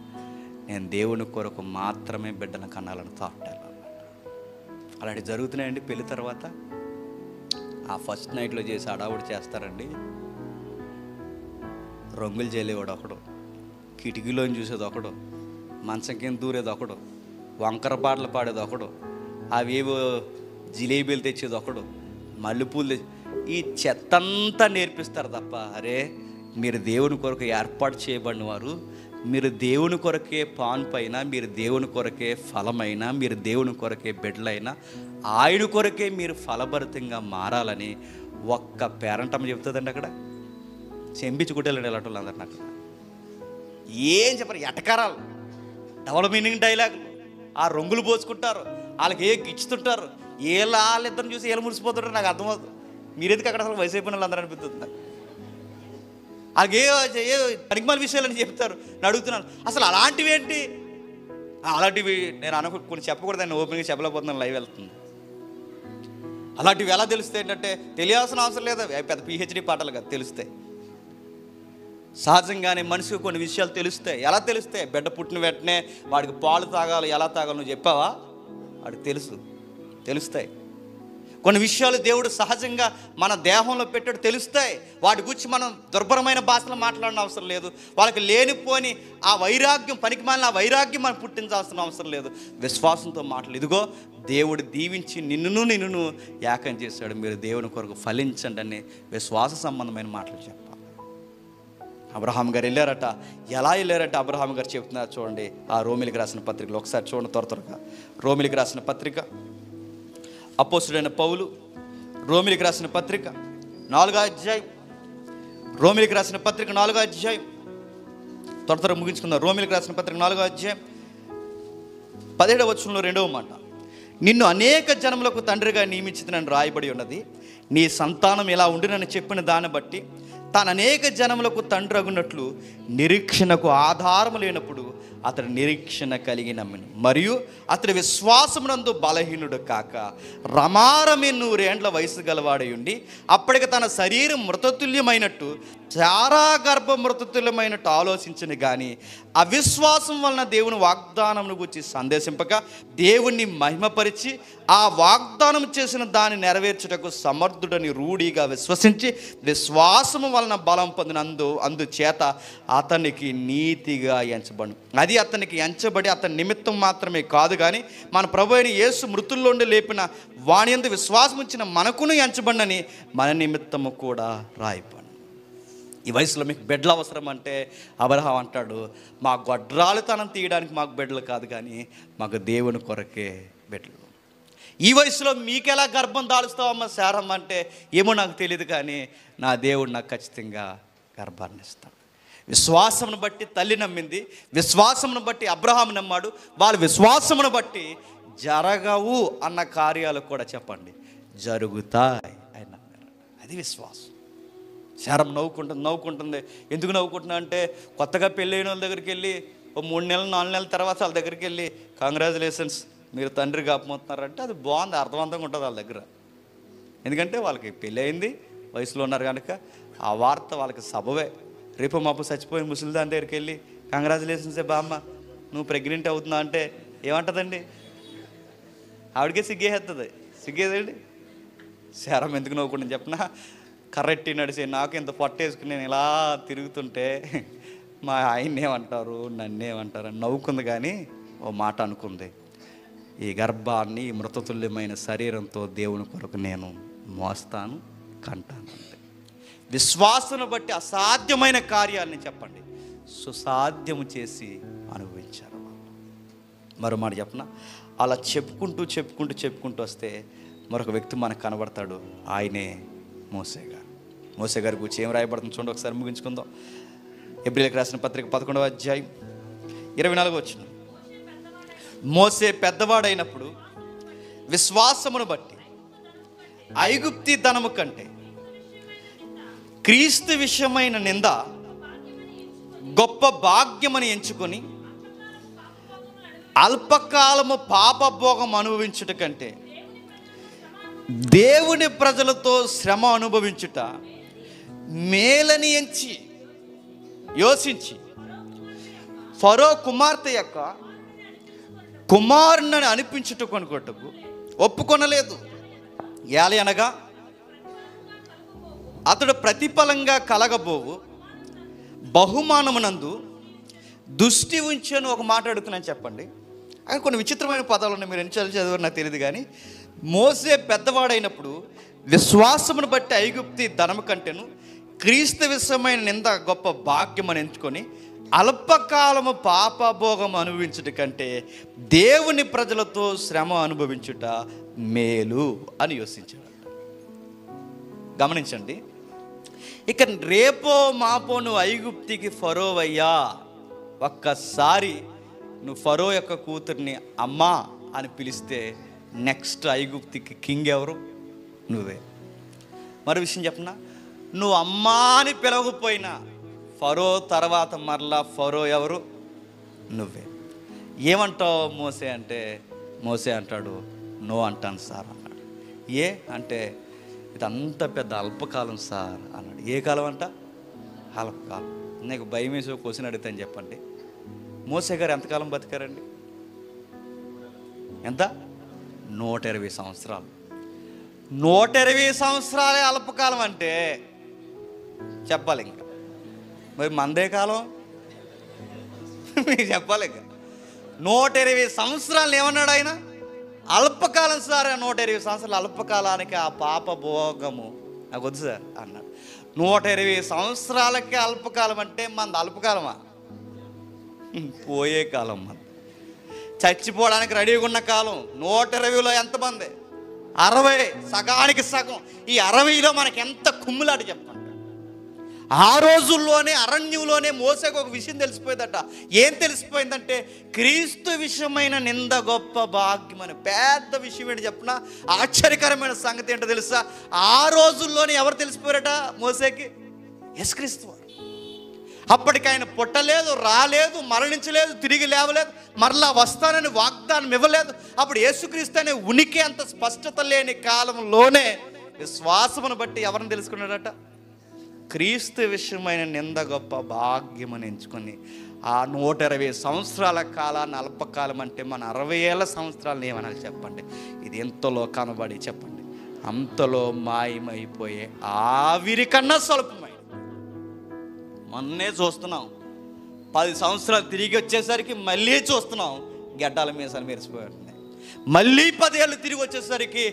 నేను దేవుని కొరకు మాత్రమే బిడ్డను కనాలని థాట్ అన్నమాట. అలాంటివి జరుగుతున్నాయండి. పెళ్లి తర్వాత ఆ ఫస్ట్ నైట్లో చేసి అడావుడు చేస్తారండి. రంగులు చేయలేవాడు ఒకడు, కిటికీలోని చూసేది ఒకడు, మంచం కింద దూరేది ఒకడు, వంకర పాటలు పాడేది ఒకడు, అవేవో జిలేబీలు తెచ్చేది ఒకడు, మల్లెపూలు తెచ్చి ఈ చెత్తంతా నేర్పిస్తారు తప్ప, అరే మీరు దేవుని కొరకు ఏర్పాటు చేయబడిన వారు, మీరు దేవుని కొరకే పాన్ పైన, మీరు దేవుని కొరకే ఫలమైనా, మీరు దేవుని కొరకే బిడ్డలైనా, ఆయన కొరకే మీరు ఫలభరితంగా మారాలని ఒక్క పేరంటమ్మ చెప్తుందండి. అక్కడ చెంపించి కుట్టేళ్ళండి ఇలాంటి వాళ్ళందరినీ. అక్కడ ఏం చెప్పరు, ఎటకారాలు, డబుల్ మీనింగ్ డైలాగులు, ఆ రంగులు పోసుకుంటారు, వాళ్ళకి ఏ గిచ్చుతుంటారు, వాళ్ళిద్దరిని చూసి ఏళ్ళు మురిసిపోతుంటారు. నాకు అర్థమవుతుంది. మీరెందుకు అక్కడ అసలు వయసు అయిపోయిన వాళ్ళందరూ అనిపిస్తుంది నాకు. అలాగే ఏ పనికిమాల విషయాలని చెప్తారు. నేను అడుగుతున్నాను, అసలు అలాంటివి ఏంటి? అలాంటివి నేను కొన్ని చెప్పకూడదు, నేను ఓపెన్గా చెప్పలేకపోతున్నాను, లైవ్ వెళ్తుంది. అలాంటివి ఎలా తెలుస్తాయి ఏంటంటే తెలియాల్సిన అవసరం లేదు, పెద్ద పిహెచ్డి పాటలు కదా, తెలుస్తాయి. సహజంగానే మనిషికి కొన్ని విషయాలు తెలుస్తాయి. ఎలా తెలుస్తాయి? బిడ్డ పుట్టిన వెంటనే వాడికి పాలు తాగాలి, ఎలా తాగాలి నువ్వు చెప్పావా? వాడికి తెలుస్తాయి. కొన్ని విషయాలు దేవుడు సహజంగా మన దేహంలో పెట్టాడు, తెలుస్తాయి. వాటి గురించి మనం దుర్భరమైన భాషలో మాట్లాడిన అవసరం లేదు. వాళ్ళకి లేనిపోని ఆ వైరాగ్యం, పనికిమాలిన ఆ వైరాగ్యం మనం పుట్టించాల్సిన అవసరం లేదు. విశ్వాసంతో మాటలు, ఇదిగో దేవుడు దీవించి నిన్నును ఏకం చేశాడు, మీరు దేవుని కొరకు ఫలించండి అని విశ్వాస సంబంధమైన మాటలు చెప్పాలి. అబ్రహాం గారు వెళ్ళారట. ఎలా వెళ్ళారట అబ్రహాం గారు చెప్తున్నారు చూడండి. ఆ రోమిలికి రాసిన పత్రికలో ఒకసారి చూడండి త్వరగా. రోమిలికి రాసిన పత్రిక, అపోస్తుడైన పౌలు రోమిలికి రాసిన పత్రిక 4వ అధ్యాయం, రోమిలికి రాసిన పత్రిక 4వ అధ్యాయం, త్వరగా ముగించుకుందాం. రోమిలికి రాసిన పత్రిక 4వ అధ్యాయం 17వ వచనంలో 2వ మాట, నిన్ను అనేక జనములకు తండ్రిగా నియమించినని రాయబడి ఉన్నది. నీ సంతానం ఇలా ఉండినని చెప్పిన దాన్ని బట్టి తాను అనేక జనములకు తండ్రి అగునట్లు నిరీక్షణకు ఆధారము లేనప్పుడు అతడు నిరీక్షణ కలిగి నమ్మిను. మరియు అతడి విశ్వాసమునందు బలహీనుడు కాక రమారమి 100 ఏండ్ల వయసు గలవాడై ఉండి అప్పటికి తన శరీరం మృతతుల్యమైనట్టు చారా గర్భ మృతతుల్యమైనట్టు ఆలోచించను కానీ అవిశ్వాసం వలన దేవుని వాగ్దానమును గురించి సందేశింపక దేవుణ్ణి మహిమపరిచి ఆ వాగ్దానం చేసిన దాన్ని నెరవేర్చుటకు సమర్థుడని రూఢిగా విశ్వసించి విశ్వాసము వలన బలం అందుచేత అతనికి నీతిగా ఎంచబడు. అది అతనికి ఎంచబడి అతని నిమిత్తం మాత్రమే కాదు కానీ మన ప్రభు అయిన యేసు మృతుల్లోండి లేపిన వాని యందు విశ్వాసం ఉంచిన మనకును ఎంచబడినని మన నిమిత్తము కూడా రాయబడు. ఈ వయసులో మీకు బిడ్డలు అవసరం అంటే అబ్రహాం అంటాడు, మా గొడ్రాలుతనం తీయడానికి మాకు బిడ్డలు కాదు కానీ మాకు దేవుని కొరకే బిడ్డలు. ఈ వయసులో మీకెలా గర్భం దాలుస్తావమ్మా శారమ్మ అంటే ఏమో నాకు తెలియదు కానీ నా దేవుడు నాకు ఖచ్చితంగా గర్భాన్ని ఇస్తాడు. విశ్వాసమును బట్టి తల్లి నమ్మింది, విశ్వాసమును బట్టి అబ్రహాం నమ్మాడు. వాళ్ళ విశ్వాసమును బట్టి జరగవు అన్న కార్యాలు కూడా చెప్పండి జరుగుతాయి అని నమ్మారు. అది విశ్వాసం. శారం నవ్వుకుంటుంది. ఎందుకు నవ్వుకుంటున్నా అంటే కొత్తగా పెళ్ళైన వాళ్ళ దగ్గరికి వెళ్ళి 3 నెలలు 4 నెలల తర్వాత వాళ్ళ దగ్గరికి వెళ్ళి కంగ్రాచులేషన్స్ మీరు తండ్రి కాకపోతున్నారంటే అది బాగుంది, అర్థవంతంగా ఉంటుంది వాళ్ళ దగ్గర. ఎందుకంటే వాళ్ళకి పెళ్ళి అయింది, వయసులో ఉన్నారు కనుక ఆ వార్త వాళ్ళకి సబవే. రేపు మాపు చచ్చిపోయిన ముసలిదాని దగ్గరికి వెళ్ళి కంగ్రాచులేషన్సే బామ్మ నువ్వు ప్రెగ్నెంట్ అవుతున్నా అంటే ఏమంటుందండి? ఆవిడకే సిగ్గేస్తుంది. సిగ్గేదండి. శారం ఎందుకు నవ్వుకుంటుంది చెప్పిన, కరెక్ట్ నడిచే నాకు ఇంత పొట్టేసుకుని నేను ఇలా తిరుగుతుంటే మా ఆయన్ని ఏమంటారు నన్నేమంటారు అని నవ్వుకుంది. కానీ ఓ మాట అనుకుంది, ఈ గర్భాన్ని ఈ మృతతుల్యమైన శరీరంతో దేవుని కొరకు నేను మోస్తాను, కంటాను అంతే. విశ్వాసను బట్టి అసాధ్యమైన కార్యాలని చెప్పండి సుసాధ్యము చేసి అనుభవించారు. మరో మాట చెప్పనా, అలా చెప్పుకుంటూ వస్తే మరొక వ్యక్తి మనకు కనబడతాడు. ఆయనే మోసే గారు. మోసే గారి గురించి ఏం రాయబడుతుంది చూడండి, ఒకసారి ముగించుకుందాం. హెబ్రీయులకు రాసిన పత్రిక 11వ అధ్యాయం 24వ వచనం. మోసే పెద్దవాడైనప్పుడు విశ్వాసమును బట్టి ఐగుప్తి ధనము కంటే క్రీస్తు విషయమైన నింద గొప్ప భాగ్యమని ఎంచుకొని అల్పకాలము పాపభోగం అనుభవించుట కంటే దేవుని ప్రజలతో శ్రమ అనుభవించుట మేలని ఎంచి యోచించి ఫరో కుమార్తె యొక్క కుమారుని అనిపించుట కొనుకొట్టుకు ఒప్పుకొనలేదు. ఏలి అనగా అతడు ప్రతిఫలంగా కలగబోవు బహుమానమునందు దృష్టి ఉంచని ఒక మాట అడుగుతున్నాను చెప్పండి. అక్కడ కొన్ని విచిత్రమైన పదాలు ఉన్నాయి, మీరు ఎన్నిసార్లు చదివారు నాకు తెలియదు. కానీ మోసే పెద్దవాడైనప్పుడు విశ్వాసమును బట్టి ఐగుప్తి ధనము కంటేను క్రీస్తు విషయమైన నింద గొప్ప భాగ్యం అని ఎంచుకొని అల్పకాలము పాపభోగం అనుభవించుట కంటే దేవుని ప్రజలతో శ్రమ అనుభవించుట మేలు అని యోచించాడు. గమనించండి, ఇక రేపో మాపో నువ్వు ఐగుప్తికి ఫరో అయ్యా, ఒక్కసారి నువ్వు ఫరో యొక్క కూతుర్ని అమ్మా అని పిలిస్తే నెక్స్ట్ ఐగుప్తికి కింగ్ ఎవరు? నువ్వే. మరో విషయం చెప్పనా, నువ్వు అమ్మా అని పిలవకపోయినా ఫరో తర్వాత మరలా ఫరో ఎవరు? నువ్వే. ఏమంటావు మోసే అంటే, మోసే అంటాడు నో అంటాను సార్ అన్నాడు. ఏ అంటే ఇదంతా పెద్ద అల్పకాలం సార్ అన్నాడు. ఏ కాలం అంట? అల్పకాలం. నీకు భయం వేసి క్వశ్చన్ అడుగుతాను చెప్పండి, మోసే గారు ఎంతకాలం బతికారండి? ఎంత? 120 సంవత్సరాలు. 120 సంవత్సరాలే అల్పకాలం అంటే చెప్పాలి. ఇంకా మరి మందే కాలం మీకు చెప్పాలి. ఇంకా 120 సంవత్సరాలు ఏమన్నాడు ఆయన? అల్పకాలం సార్. 120 సంవత్సరాలు అల్పకాలానికి ఆ పాప భోగము నాకు వద్దు సార్ అన్నాడు. 120 సంవత్సరాలకే అల్పకాలం అంటే మనది అల్పకాలమా? పోయే కాలం మన, చచ్చిపోవడానికి రెడీగా ఉన్న కాలం. 120లో ఎంతమంది? 60, సగానికి సగం. ఈ 60లో మనకి ఎంత కుమ్ములాట చెప్పండి. ఆ రోజుల్లోనే అరణ్యంలోనే మోసేకు ఒక విషయం తెలిసిపోయిందట. ఏం తెలిసిపోయిందంటే క్రీస్తు విషయమైన నింద గొప్ప భాగ్యం అని. పెద్ద విషయం ఏంటి చెప్పిన, ఆశ్చర్యకరమైన సంగతి ఏంటో తెలుసా? ఆ రోజుల్లోనే ఎవరు తెలిసిపోయారట మోసేకి? యేసుక్రీస్తు వారు. అప్పటికి ఆయన పుట్టలేదు, రాలేదు, మరణించలేదు, తిరిగి లేవలేదు, మరలా వస్తానని వాగ్దానం ఇవ్వలేదు. అప్పుడు యేసుక్రీస్తు అనే ఉనికి అంత స్పష్టత లేని కాలంలోనే విశ్వాసమును బట్టి ఎవరిని తెలుసుకున్నాడట? క్రీస్తు విషయమైన నింద గొప్ప భాగ్యమని ఎంచుకొని ఆ 120 సంవత్సరాల కాలాన్ని అల్పకాలం అంటే మన 60 ఏళ్ళ సంవత్సరాలను ఏమనాలి చెప్పండి? ఇది ఎంతలో కనబడి చెప్పండి, అంతలో మాయమైపోయే ఆవిరి కన్నా స్వల్పమై. మొన్నే చూస్తున్నాం, 10 సంవత్సరాలు తిరిగి వచ్చేసరికి మళ్ళీ చూస్తున్నాం గడ్డాల మీసాలు మెరిసిపోతున్నాయి. మళ్ళీ 10 ఏళ్ళు తిరిగి వచ్చేసరికి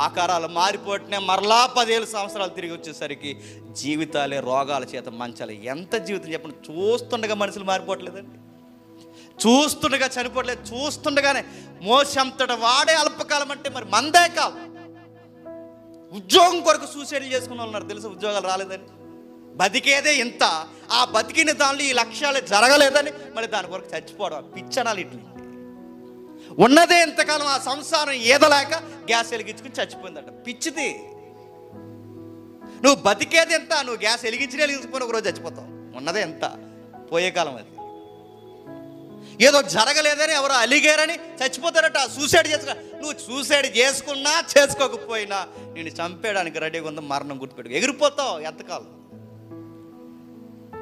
ఆకారాలు మారిపోతున్నాయి. మరలా 10 సంవత్సరాలు తిరిగి వచ్చేసరికి జీవితాలే రోగాల చేత మంచాలి. ఎంత జీవితం చెప్పండి. చూస్తుండగా మనుషులు మారిపోవట్లేదండి, చూస్తుండగా చనిపోవట్లేదు, చూస్తుండగానే మోసంతట వాడే అల్పకాలం అంటే మరి మందే కాదు. ఉద్యోగం కొరకు సూసైడ్ చేసుకున్న వాళ్ళు ఉన్నారు తెలుసు, ఉద్యోగాలు రాలేదని. బతికేదే ఇంత, ఆ బతికిన దానిలో ఈ లక్ష్యాలు జరగలేదని మరి దాని కొరకు చచ్చిపోవడం పిచ్చనాలు. ఇట్లా ఉన్నదే ఎంతకాలం ఆ సంసారం ఏదలేక గ్యాస్ వెలిగించుకుని చచ్చిపోయిందట. పిచ్చిది. నువ్వు బతికేది ఎంత, నువ్వు గ్యాస్ వెలిగించుకొని ఒకరోజు చచ్చిపోతావు. ఉన్నదే ఎంత, పోయే కాలం అది. ఏదో జరగలేదని ఎవరో అలిగారని చచ్చిపోతారట, సూసైడ్ చేసుకో. నువ్వు సూసైడ్ చేసుకున్నా చేసుకోకపోయినా నేను చంపేయడానికి రెడీగా ఉందా మరణం గుర్తుపెట్టుకో. ఎగిరిపోతావు ఎంతకాలం.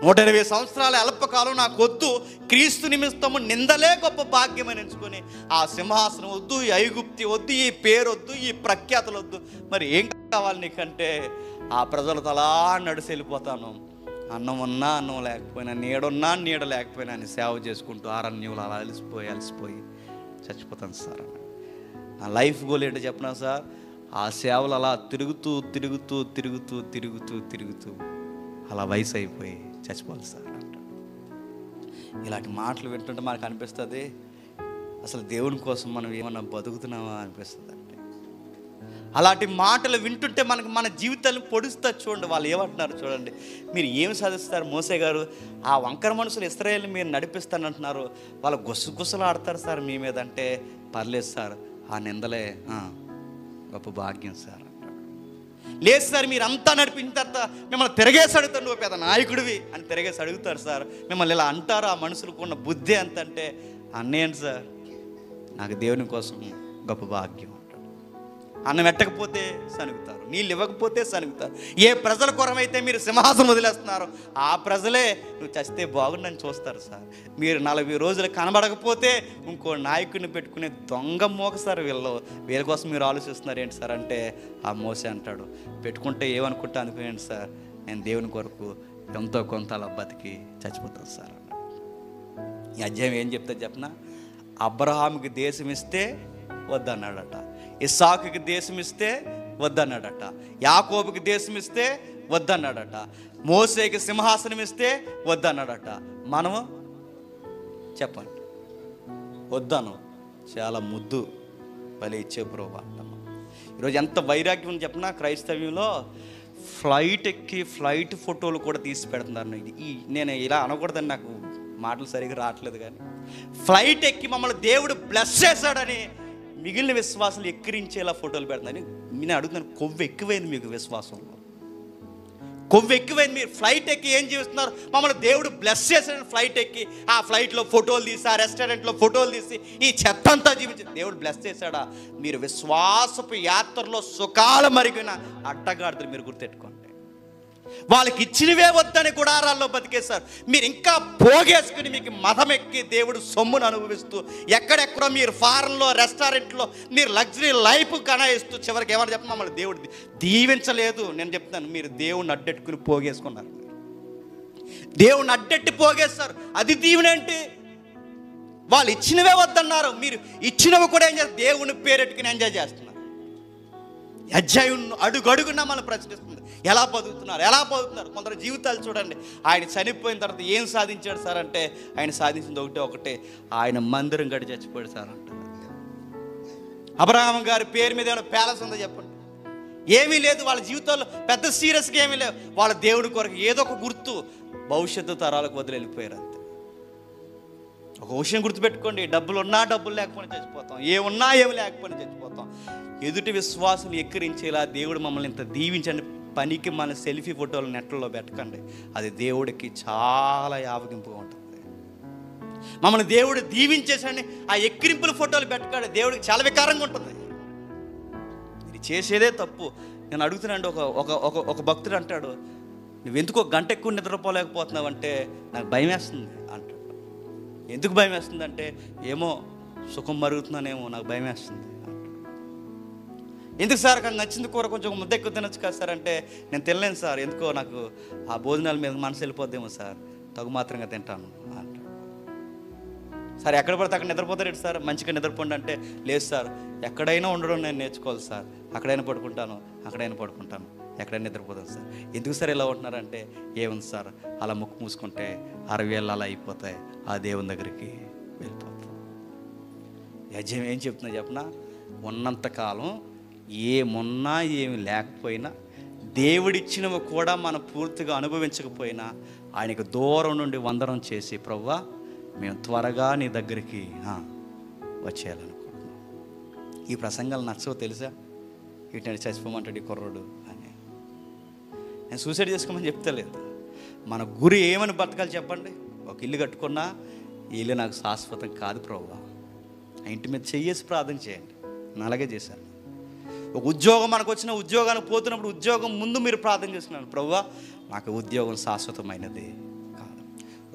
120 సంవత్సరాల అల్పకాలం నాకు వద్దు, క్రీస్తు నిమిత్తము నిందలే గొప్ప భాగ్యమని ఎంచుకొని ఆ సింహాసనం వద్దు, ఈ ఐగుప్తి వద్దు, ఈ పేరు వద్దు, ఈ ప్రఖ్యాతులు వద్దు, మరి ఏం కావాలి నీకంటే ఆ ప్రజలతో అలా నడిచి వెళ్ళిపోతాను. అన్నం ఉన్నా అన్నం లేకపోయినా, నీడున్నా నీడ లేకపోయినా అని సేవ చేసుకుంటూ అరణ్యంలో అలా అలసిపోయి చచ్చిపోతాను సార్ అని. నా లైఫ్ గోల్ ఏంటో చెప్పనా సార్? ఆ సేవలు అలా తిరుగుతూ అలా వయసు అయిపోయి చచ్చిపోవాలి సార్ అంటాడు. ఇలాంటి మాటలు వింటుంటే మనకు అనిపిస్తుంది అసలు దేవుని కోసం మనం ఏమన్నా బతుకుతున్నామా అనిపిస్తుంది. అంటే అలాంటి మాటలు వింటుంటే మన జీవితాలను పొడుస్తారు. చూడండి వాళ్ళు ఏమంటున్నారు చూడండి. మీరు ఏమి సాధిస్తారు మోసే గారు, ఆ వంకర మనుషులు ఇశ్రాయేలుని మీరు నడిపిస్తానంటున్నారు, వాళ్ళు గుసగుసలు ఆడతారు సార్ మీ మీద. అంటే పర్లేదు సార్, ఆ నిందలే గొప్ప భాగ్యం సార్ అంటాడు. లేదు సార్, మీరు అంతా నడిపించిన తర్వాత మిమ్మల్ని తిరగేసి అడుగుతారు, నువ్వు పెద్ద నాయకుడివి అని తిరగేసి అడుగుతారు సార్, మిమ్మల్ని ఇలా అంటారు. ఆ మనుషులకు ఉన్న బుద్ధి ఎంత అంటే, అన్నేంటి సార్, నాకు దేవుని కోసం గొప్ప భాగ్యం. అన్నం పెట్టకపోతే సనుగుతారు, నీళ్ళు ఇవ్వకపోతే సనుగుతారు. ఏ ప్రజల కొరమైతే మీరు సింహాసనం వదిలేస్తున్నారో ఆ ప్రజలే నువ్వు చస్తే బాగుండని చూస్తారు సార్. మీరు 40 రోజులు కనబడకపోతే ఇంకో నాయకుడిని పెట్టుకునే దొంగ మోకసారి వీళ్ళ కోసం మీరు ఆలోచిస్తున్నారు ఏంటి సార్ అంటే, ఆ మోసే అంటాడు, పెట్టుకుంటే ఏమనుకుంటా అనుకునేంటి సార్, నేను దేవుని కొరకు ఎంతో కొంత అలా బతికి చచ్చిపోతాను సార్ అన్నాడు. ఈ అధ్యాయం ఏం చెప్తా చెప్పనా, అబ్రహాముకి దేశం ఇస్తే వద్దన్నాడట, ఇస్సాకుకి దేశం ఇస్తే వద్దన్నాడట, యాకోబుకి దేశం ఇస్తే వద్దన్నాడట, మోసేకి సింహాసనం ఇస్తే వద్దన్నాడట. మనము చెప్పండి, వద్దను, చాలా ముద్దు భలే ఇచ్చే ప్రభు అంటాము. ఈరోజు ఎంత వైరాగ్యం అని చెప్పినా క్రైస్తవ్యంలో ఫ్లైట్ ఎక్కి ఫ్లైట్ ఫోటోలు కూడా తీసి పెడుతున్నారు. నేను ఇలా అనకూడదని నాకు మాటలు సరిగ్గా రావట్లేదు, కానీ ఫ్లైట్ ఎక్కి మమ్మల్ని దేవుడు బ్లెస్ చేశాడని మిగిలిన విశ్వాసాలు ఎక్కిరించేలా ఫోటోలు పెడుతున్నారని నేను అడుగుతున్నాను. కొవ్వు ఎక్కువైంది మీకు విశ్వాసంలో, కొవ్వు ఎక్కువైంది. మీరు ఫ్లైట్ ఎక్కి ఏం చేస్తున్నారు, మమ్మల్ని దేవుడు బ్లెస్ చేశాడని ఫ్లైట్ ఎక్కి ఆ ఫ్లైట్లో ఫోటోలు తీసి, ఆ రెస్టారెంట్లో ఫోటోలు తీసి, ఈ చెత్త అంతా జీవించి దేవుడు బ్లెస్ చేశాడా? మీరు విశ్వాసపు యాత్రలో సుఖాల మరిగిన అడ్డగాడుతులు మీరు గుర్తెట్టుకోండి. వాళ్ళకి ఇచ్చినవే వద్దని గుడారాల్లో బతికేశారు. మీరు ఇంకా పోగేసుకుని మీకు మతం ఎక్కి దేవుడు సొమ్మును అనుభవిస్తూ, ఎక్కడెక్కడో మీరు ఫారెన్లో రెస్టారెంట్లో మీరు లగ్జరీ లైఫ్ కనాయిస్తూ చివరికి ఏమని చెప్పిన మమ్మల్ని దేవుడు దీవించలేదు. నేను చెప్తాను, మీరు దేవుడిని అడ్డెట్టుకుని పోగేసుకున్నారు, దేవుడిని అడ్డెట్టి పోగేస్తారు. అది దీవెనేంటి? వాళ్ళు ఇచ్చినవే వద్దన్నారు, మీరు ఇచ్చినవి కూడా ఏం చేస్తారు, దేవుని పేరెట్టుకుని ఎంజాయ్ చేస్తున్నారు. అధ్యాయం అడుగడుగునా మనం ప్రశ్నిస్తుంది, ఎలా బతుకుతున్నారు. కొందరు జీవితాలు చూడండి, ఆయన చనిపోయిన తర్వాత ఏం సాధించాడు సార్ అంటే, ఆయన సాధించింది ఒకటే, ఆయన మందిరం గడి చచ్చిపోయాడు సార్ అంటారు. అబ్రహాం గారి పేరు మీద ఏమైనా ప్యాలెస్ ఉందో చెప్పండి? ఏమీ లేదు. వాళ్ళ జీవితాల్లో పెద్ద సీరియస్గా ఏమీ లేవు. వాళ్ళ దేవుడి కొరకు ఏదో ఒక గుర్తు భవిష్యత్తు తరాలకు వదిలి వెళ్ళిపోయారు అంతే. ఒక విషయం గుర్తుపెట్టుకోండి, డబ్బులు ఉన్నా డబ్బులు లేకపోయినా చచ్చిపోతాం, ఏమున్నా ఏమి లేకపోయినా చచ్చిపోతాం. ఎదుటి విశ్వాసులు ఎక్కిరించేలా దేవుడు మమ్మల్ని ఇంత దీవించండి పనికి మన సెల్ఫీ ఫోటోలు నెట్లలో పెట్టకండి. అది దేవుడికి చాలా యావగింపుగా ఉంటుంది. మమ్మల్ని దేవుడు దీవించేసండి, ఆ ఎక్కిరింపుల ఫోటోలు పెట్టకండి, దేవుడికి చాలా వికారంగా ఉంటుంది. ఇది చేసేదే తప్పు. నేను అడుగుతున్నాండి, ఒక భక్తుడు అంటాడు, నువ్వెందుకు 1 గంట ఎక్కువ నిద్రపోలేకపోతున్నావు అంటే, నాకు భయం వేస్తుంది అంటాడు. ఎందుకు భయం వేస్తుంది అంటే, ఏమో సుఖం మరుగుతున్నానేమో, నాకు భయం వేస్తుంది. ఎందుకు సార్, నాకు నచ్చింది కూర కొంచెం ముద్ద ఎక్కువ తినొచ్చు కదా సార్ అంటే, నేను తినలేను సార్, ఎందుకో నాకు ఆ భోజనాల మీద మనసు వెళ్ళిపోద్దేమో సార్, తగు మాత్రంగా తింటాను అంటాడు. సార్ ఎక్కడ పడితే అక్కడ నిద్రపోతారు సార్, మంచిగా నిద్రపోండి అంటే, లేదు సార్ ఎక్కడైనా ఉండడం నేను నేర్చుకోవాలి సార్, అక్కడైనా పడుకుంటాను, ఎక్కడైనా నిద్రపోతాను సార్. ఎందుకు సార్ ఇలా ఉంటున్నారంటే, ఏముంది సార్, అలా ముక్కు మూసుకుంటే 60 ఏళ్ళు అలా అయిపోతాయి, ఆ దేవుని దగ్గరికి వెళ్ళిపోతాం. యజ్ఞం ఏం చెప్తున్నా చెప్పనా, ఉన్నంతకాలం ఏమున్నా ఏమి లేకపోయినా, దేవుడిచ్చినవి కూడా మనం పూర్తిగా అనుభవించకపోయినా, ఆయనకు దూరం నుండి వందనం చేసి, ప్రభువా మేము త్వరగా నీ దగ్గరికి వచ్చేయాలనుకుంటున్నాం. ఈ ప్రసంగాలు నచ్చవో తెలుసా? వీటిని చచ్చిపోమంటాడు ఈ కుర్రోడు అని. నేను సూసైడ్ చేసుకోమని చెప్తలేదు. మన గురి ఏమని బతకాలి చెప్పండి? ఒక ఇల్లు కట్టుకున్నా, ఈ ఇల్లు నాకు శాశ్వతం కాదు ప్రభువా, ఆ ఇంటి మీద చెయ్యేసి ప్రార్థన చేయండి. నేను అలాగే చేశాను. ఒక ఉద్యోగం మనకు వచ్చిన ఉద్యోగానికి పోతున్నప్పుడు ఉద్యోగం ముందు మీరు ప్రార్థన చేస్తున్నాను, ప్రభువా నాకు ఉద్యోగం శాశ్వతమైనది కాదు.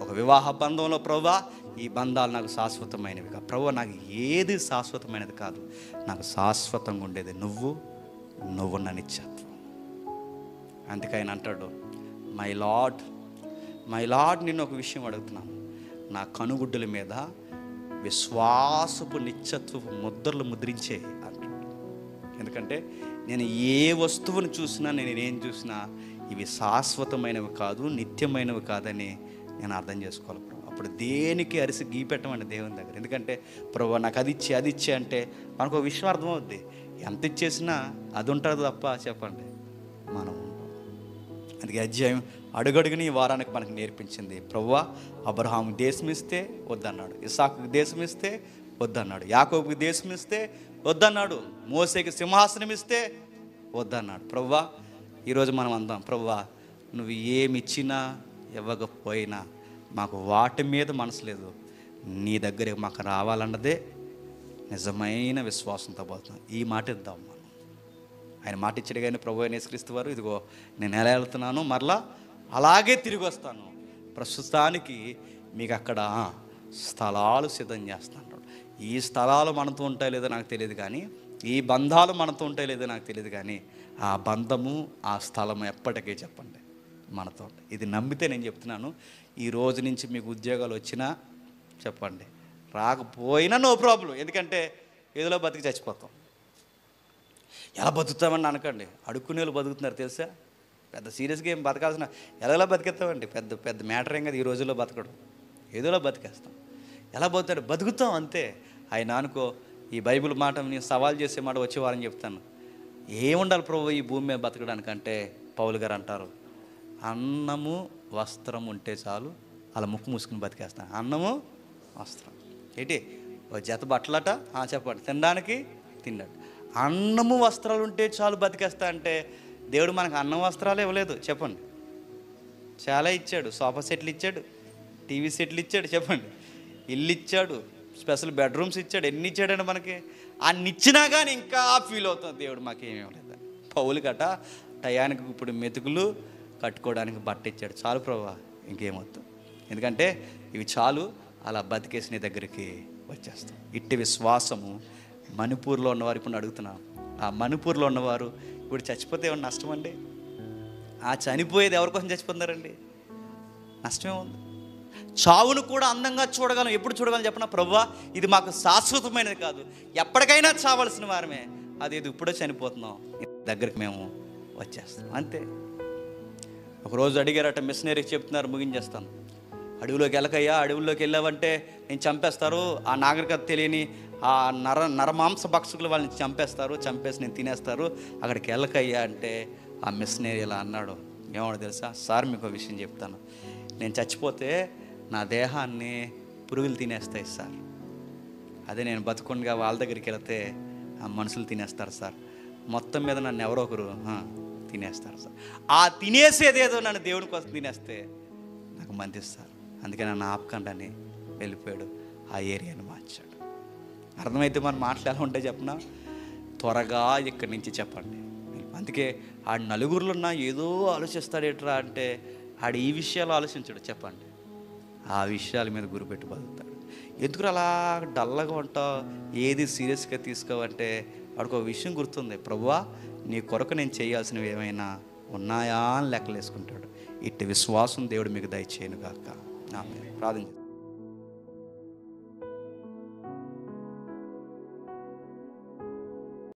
ఒక వివాహ బంధంలో, ప్రభువా ఈ బంధాలు నాకు శాశ్వతమైనవి కాదు, ప్రభువా నాకు ఏది శాశ్వతమైనది కాదు, నాకు శాశ్వతంగా ఉండేది నువ్వు నా నిత్యత్వం. అందుకే ఆయన అంటాడు, మై లార్డ్ నిన్ను ఒక విషయం అడుగుతున్నాను, నా కనుగుడ్డుల మీద విశ్వాసపు నిత్యత్వపు ముద్రలు ముద్రించే అంటాడు. ఎందుకంటే నేను ఏ వస్తువును చూసినా, నేనేం చూసినా ఇవి శాశ్వతమైనవి కాదు, నిత్యమైనవి కాదని నేను అర్థం చేసుకోవాలి ప్రభు. అప్పుడు దేనికి అరిసి గీపెట్టమండి దేవుని దగ్గర. ఎందుకంటే ప్రభు నాకు అది ఇచ్చే అంటే మనకు ఒక విషయం అర్థమవుద్ది, ఎంత ఇచ్చేసినా అది ఉంటుంది తప్ప చెప్పండి మనం ఉండం. అందుకే అధ్యాయం అడుగడుగుని ఈ వారానికి మనకు నేర్పించింది. ప్రభువా అబ్రహాము దేశం ఇస్తే వద్దన్నాడు, ఇస్సాకుకి దేశం ఇస్తే వద్దన్నాడు, యాకోబుకి దేశం ఇస్తే వద్దన్నాడు, మోసేకి సింహాసనం ఇస్తే వద్దన్నాడు. ప్రభువా ఈరోజు మనం అందాం, ప్రభువా నువ్వు ఏమి ఇచ్చినా ఇవ్వకపోయినా మాకు వాటి మీద మనసు లేదు, నీ దగ్గరికి మాకు రావాలన్నదే నిజమైన విశ్వాసంతో పోతున్నాం. ఈ మాట ఇద్దాం మనం. ఆయన మాట ఇచ్చాడు కానీ ప్రభు అయిన యేసుక్రీస్తు వారు, ఇదిగో నేను ఎలా వెళ్తున్నాను మరలా అలాగే తిరిగి వస్తాను, ప్రస్తుతానికి మీకు అక్కడ స్థలాలు సిద్ధం చేస్తాను. ఈ స్థలాలు మనతో ఉంటాయో లేదో నాకు తెలియదు కానీ, ఈ బంధాలు మనతో ఉంటాయో లేదో నాకు తెలియదు కానీ, ఆ బంధము ఆ స్థలము ఎప్పటికీ చెప్పండి మనతో ఉంటాయి. ఇది నమ్మితే నేను చెప్తున్నాను, ఈ రోజు నుంచి మీకు ఉద్యోగాలు వచ్చినా చెప్పండి, రాకపోయినా నో ప్రాబ్లం. ఎందుకంటే ఏదో బతికి చచ్చిపోతాం. ఎలా బతుకుతామని అనకండి, అడుక్కునే వాళ్ళు బతుకుతున్నారు తెలుసా. పెద్ద సీరియస్గా ఏం బతకాల్సిన ఎలా బతికేస్తామండి, పెద్ద పెద్ద మ్యాటర్ ఏం కదా ఈ రోజుల్లో బతకడం. ఏదోలా బతికేస్తాం. ఎలా బతుకుతాడు, బతుకుతాం అంతే. ఆయన అనుకో ఈ బైబిల్ మాట నేను సవాల్ చేసే మాట వచ్చేవారని చెప్తాను. ఏముండాలి ప్రభు ఈ భూమి మీద బతకడానికంటే పౌలు గారు అంటారు, అన్నము వస్త్రం ఉంటే చాలు. అలా ముక్కు మూసుకుని బతికేస్తాను. అన్నము వస్త్రం ఏంటి, ఓ జత బట్టలట చెప్పండి, తినడానికి తిన్నాడు. అన్నము వస్త్రాలు ఉంటే చాలు బతికేస్తా అంటే దేవుడు మనకు అన్నం వస్త్రాలు ఇవ్వలేదు చెప్పండి. చాలా ఇచ్చాడు, సోఫా సెట్లు ఇచ్చాడు, టీవీ సెట్లు ఇచ్చాడు చెప్పండి, ఇల్లు ఇచ్చాడు, స్పెషల్ బెడ్రూమ్స్ ఇచ్చాడు. ఎన్ని ఇచ్చాడండి మనకి. అన్ని ఇచ్చినా కానీ ఇంకా ఫీల్ అవుతుంది దేవుడు మాకేమేం లేదు. పౌలు గట టయానికి ఇప్పుడు మెతుకులు కట్టుకోవడానికి బట్ట ఇచ్చాడు. చాలు ప్రభువా ఇంకేమవుతుంది, ఎందుకంటే ఇవి చాలు, అలా బతికేసి నీ దగ్గరికి వచ్చేస్తాం. ఇట్టి విశ్వాసము మణిపూర్లో ఉన్నవారు ఇప్పుడు అడుగుతున్నాం. ఆ మణిపూర్లో ఉన్నవారు ఇప్పుడు చచ్చిపోతే ఏమన్నా నష్టం అండి? ఆ చనిపోయేది ఎవరి కోసం చచ్చిపోతున్నారండి? నష్టమే ఉంది. చావును కూడా అందంగా చూడగలం. ఎప్పుడు చూడగలం చెప్పిన, ప్రభువా ఇది మాకు శాశ్వతమైనది కాదు, ఎప్పటికైనా చావాల్సిన వారమే, అది ఇది ఇప్పుడే చనిపోతున్నాం, దగ్గరికి మేము వచ్చేస్తాం అంతే. ఒకరోజు అడిగారట మిషనరీకి, చెప్తున్నారు ముగించేస్తాను, అడవిలోకి వెళ్ళకయ్యా, అడవుల్లోకి వెళ్ళావంటే నేను చంపేస్తారు, ఆ నాగరికత తెలియని ఆ నరమాంస భక్షకులు వాళ్ళని చంపేసి నేను తినేస్తారు, అక్కడికి వెళ్ళకయ్యా అంటే ఆ మిషనరీ ఇలా అన్నాడు. ఏమన్నా తెలుసా సార్, మీకు ఒక విషయం చెప్తాను, నేను చచ్చిపోతే నా దేహాన్ని పురుగులు తినేస్తాయి సార్, అదే నేను బతుకుండగా వాళ్ళ దగ్గరికి వెళితే ఆ మనుషులు తినేస్తారు సార్, మొత్తం మీద నన్ను ఎవరో ఒకరు తినేస్తారు సార్, ఆ తినేసేదేదో నన్ను దేవుని కోసం తినేస్తే నాకు మంచిది సార్, అందుకే నన్ను ఆపకండి వెళ్ళిపోయాడు, ఆ ఏరియాని మార్చాడు. అర్థమైతే మన మాటలు ఎలా ఉంటాయి చెప్పిన, త్వరగా ఇక్కడి నుంచి చెప్పండి. అందుకే ఆ నలుగురిలో ఉన్న ఏదో ఆలోచిస్తాడేట్రా అంటే ఆడు ఈ విషయాలు ఆలోచించాడు చెప్పండి, ఆ విషయాల మీద గురిపెట్టి బతుకుతాడు. ఎందుకు అలా డల్లగా ఉంటావు, ఏది సీరియస్గా తీసుకోవంటే వాడికి ఒక విషయం గుర్తుంది, ప్రభువా నీ కొరకు నేను చేయాల్సినవి ఏమైనా ఉన్నాయా అని లెక్కలేసుకుంటాడు. ఇట్టి విశ్వాసం దేవుడు మీకు దయచేయను గాక. ఆమేన్. ప్రార్థన.